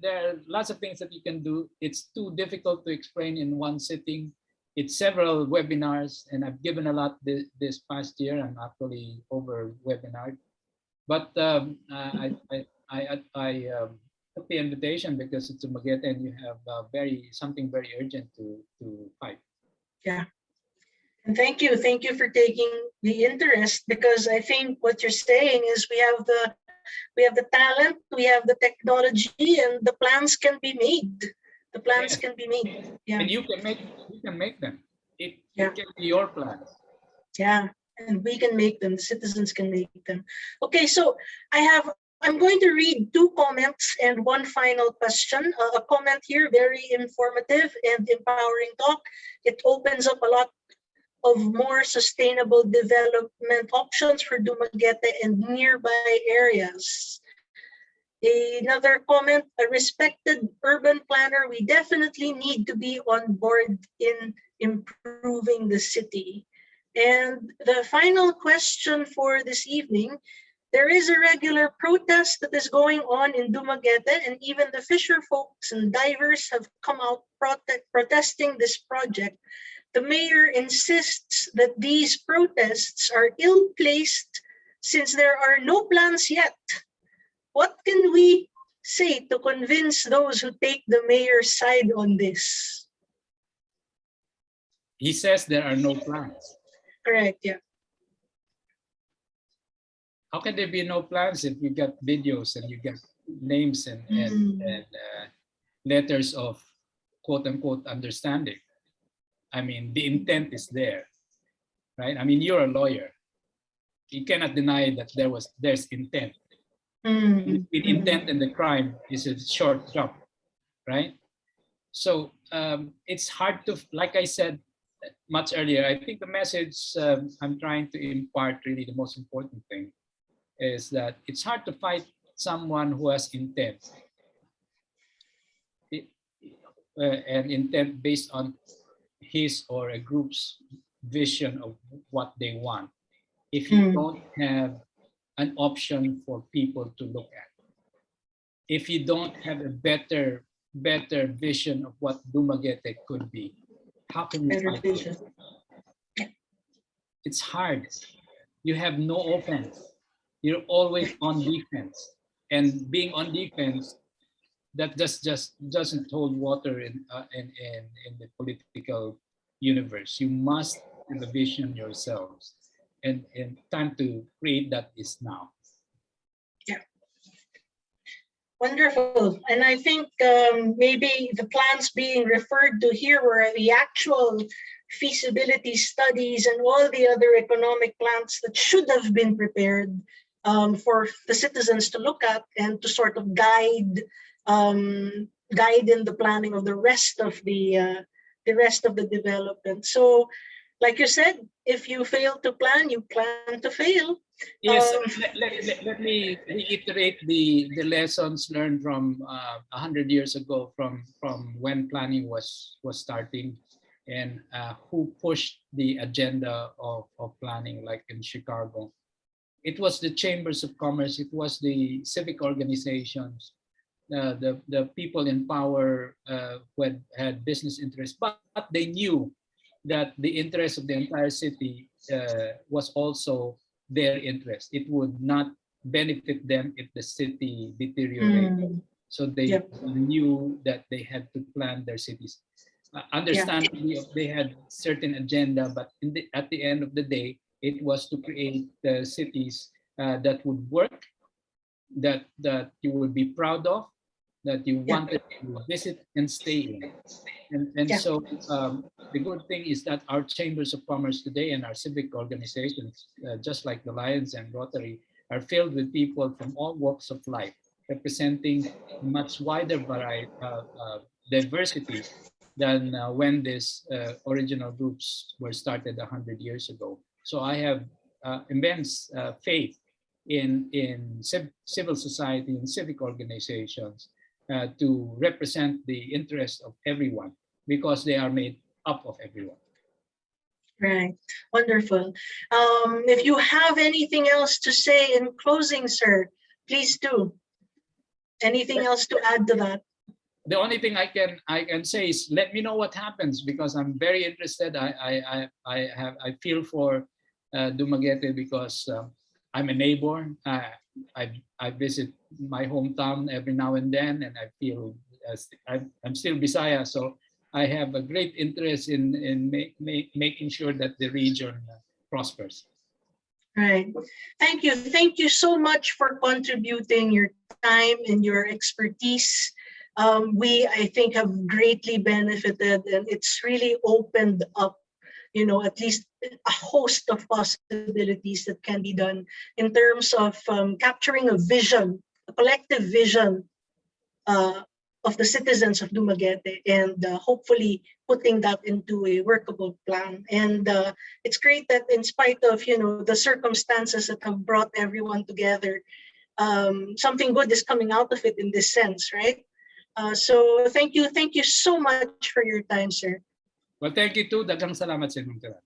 there are lots of things that you can do. It's too difficult to explain in one sitting. It's several webinars, and I've given a lot this past year. I'm actually over webinar, but I took the invitation because it's a Magete and you have something very urgent to fight. Yeah. And thank you for taking the interest, because I think what you're saying is we have the talent, we have the technology, and the plans can be made. The plans can be made. Yeah. And you can make them. It can be your plans. Yeah, and we can make them. The citizens can make them. Okay, so I'm going to read 2 comments and 1 final question. A comment here, very informative and empowering talk. It opens up a lot of more sustainable development options for Dumaguete and nearby areas. Another comment, a respected urban planner, we definitely need to be on board in improving the city. And the final question for this evening, there is a regular protest that is going on in Dumaguete, and even the fisher folks and divers have come out protesting this project. The mayor insists that these protests are ill-placed since there are no plans yet. What can we say to convince those who take the mayor's side on this? He says there are no plans. Correct, yeah. How can there be no plans if you got videos and you got names and letters of quote unquote understanding? I mean, the intent is there, right? I mean, you're a lawyer. You cannot deny that there's intent. Between intent and the crime is a short jump, right? So it's hard to, like I said much earlier, I think the message I'm trying to impart, really the most important thing, is that it's hard to fight someone who has intent. And intent based on his or a group's vision of what they want, if you don't have an option for people to look at. If you don't have a better vision of what Dumaguete could be, how can you fight it? It's hard. You have no offense. You're always on defense. And being on defense, that just doesn't hold water in the political universe. You must have a vision yourselves. And time to create that is now. Yeah. Wonderful. And I think maybe the plans being referred to here were the actual feasibility studies and all the other economic plans that should have been prepared for the citizens to look at and to sort of guide in the planning of the rest of the development. So, like you said, if you fail to plan, you plan to fail. Yes, let me reiterate the lessons learned from 100 years ago, from when planning was starting, and who pushed the agenda of planning, like in Chicago. It was the chambers of commerce, it was the civic organizations, the people in power who had business interests, but they knew that the interest of the entire city was also their interest. It would not benefit them if the city deteriorated. So they knew that they had to plan their cities. Understandably, they had certain agenda, but at the end of the day, it was to create cities that would work, that you would be proud of, that you wanted to visit and stay in. And so the good thing is that our chambers of commerce today and our civic organizations, just like the Lions and Rotary, are filled with people from all walks of life, representing a much wider variety, diversity than when these original groups were started 100 years ago. So I have immense faith in civil society and civic organizations to represent the interests of everyone, because they are made up of everyone. Right. Wonderful. If you have anything else to say in closing, sir, please do. Anything else to add to that? The only thing I can say is let me know what happens, because I'm very interested. I feel for Dumaguete because I'm a neighbor. I visit my hometown every now and then, and I feel I'm still Bisaya, so I have a great interest in making sure that the region prospers. Right. Thank you. Thank you so much for contributing your time and your expertise. We, I think, have greatly benefited, and it's really opened up, at least a host of possibilities that can be done in terms of capturing a vision, a collective vision of the citizens of Dumaguete, and hopefully putting that into a workable plan. And it's great that in spite of the circumstances that have brought everyone together, something good is coming out of it in this sense, right? So thank you so much for your time, sir. Well, thank you too. Daghang salamat sa inyong tanan.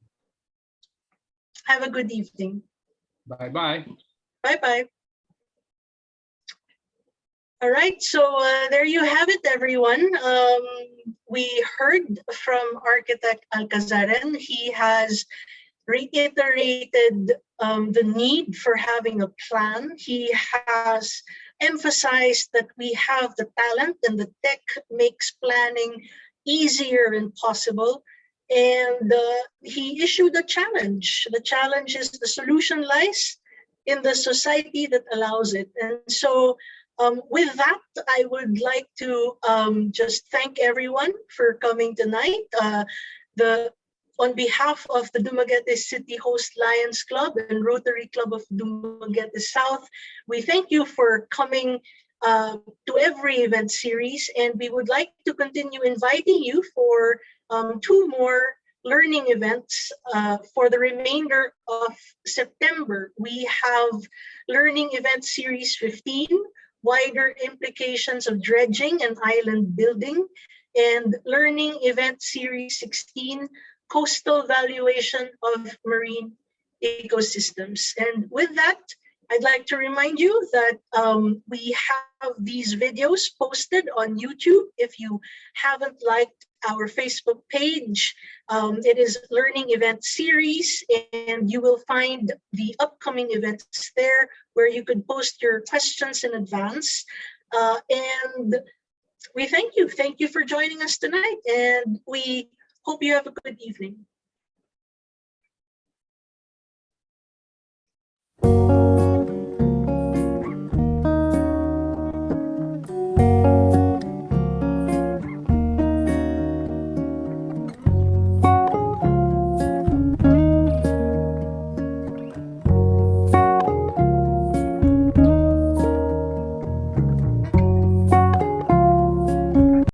Have a good evening. Bye-bye. Bye-bye. All right, so there you have it, everyone. We heard from architect Alcazaren. He has reiterated the need for having a plan. He has emphasized that we have the talent, and the tech makes planning easier and possible. And he issued a challenge. The challenge is the solution lies in the society that allows it. And so with that, I would like to just thank everyone for coming tonight. On behalf of the Dumaguete City Host Lions Club and Rotary Club of Dumaguete South, we thank you for coming to every event series, and we would like to continue inviting you for 2 more learning events for the remainder of September. We have Learning Event Series 15, Wider Implications of Dredging and Island Building, and Learning Event Series 16, Coastal Valuation of Marine Ecosystems. And with that, I'd like to remind you that we have these videos posted on YouTube. If you haven't liked our Facebook page, it is Learning Event Series, and you will find the upcoming events there where you could post your questions in advance. And we thank you. Thank you for joining us tonight, and we hope you have a good evening.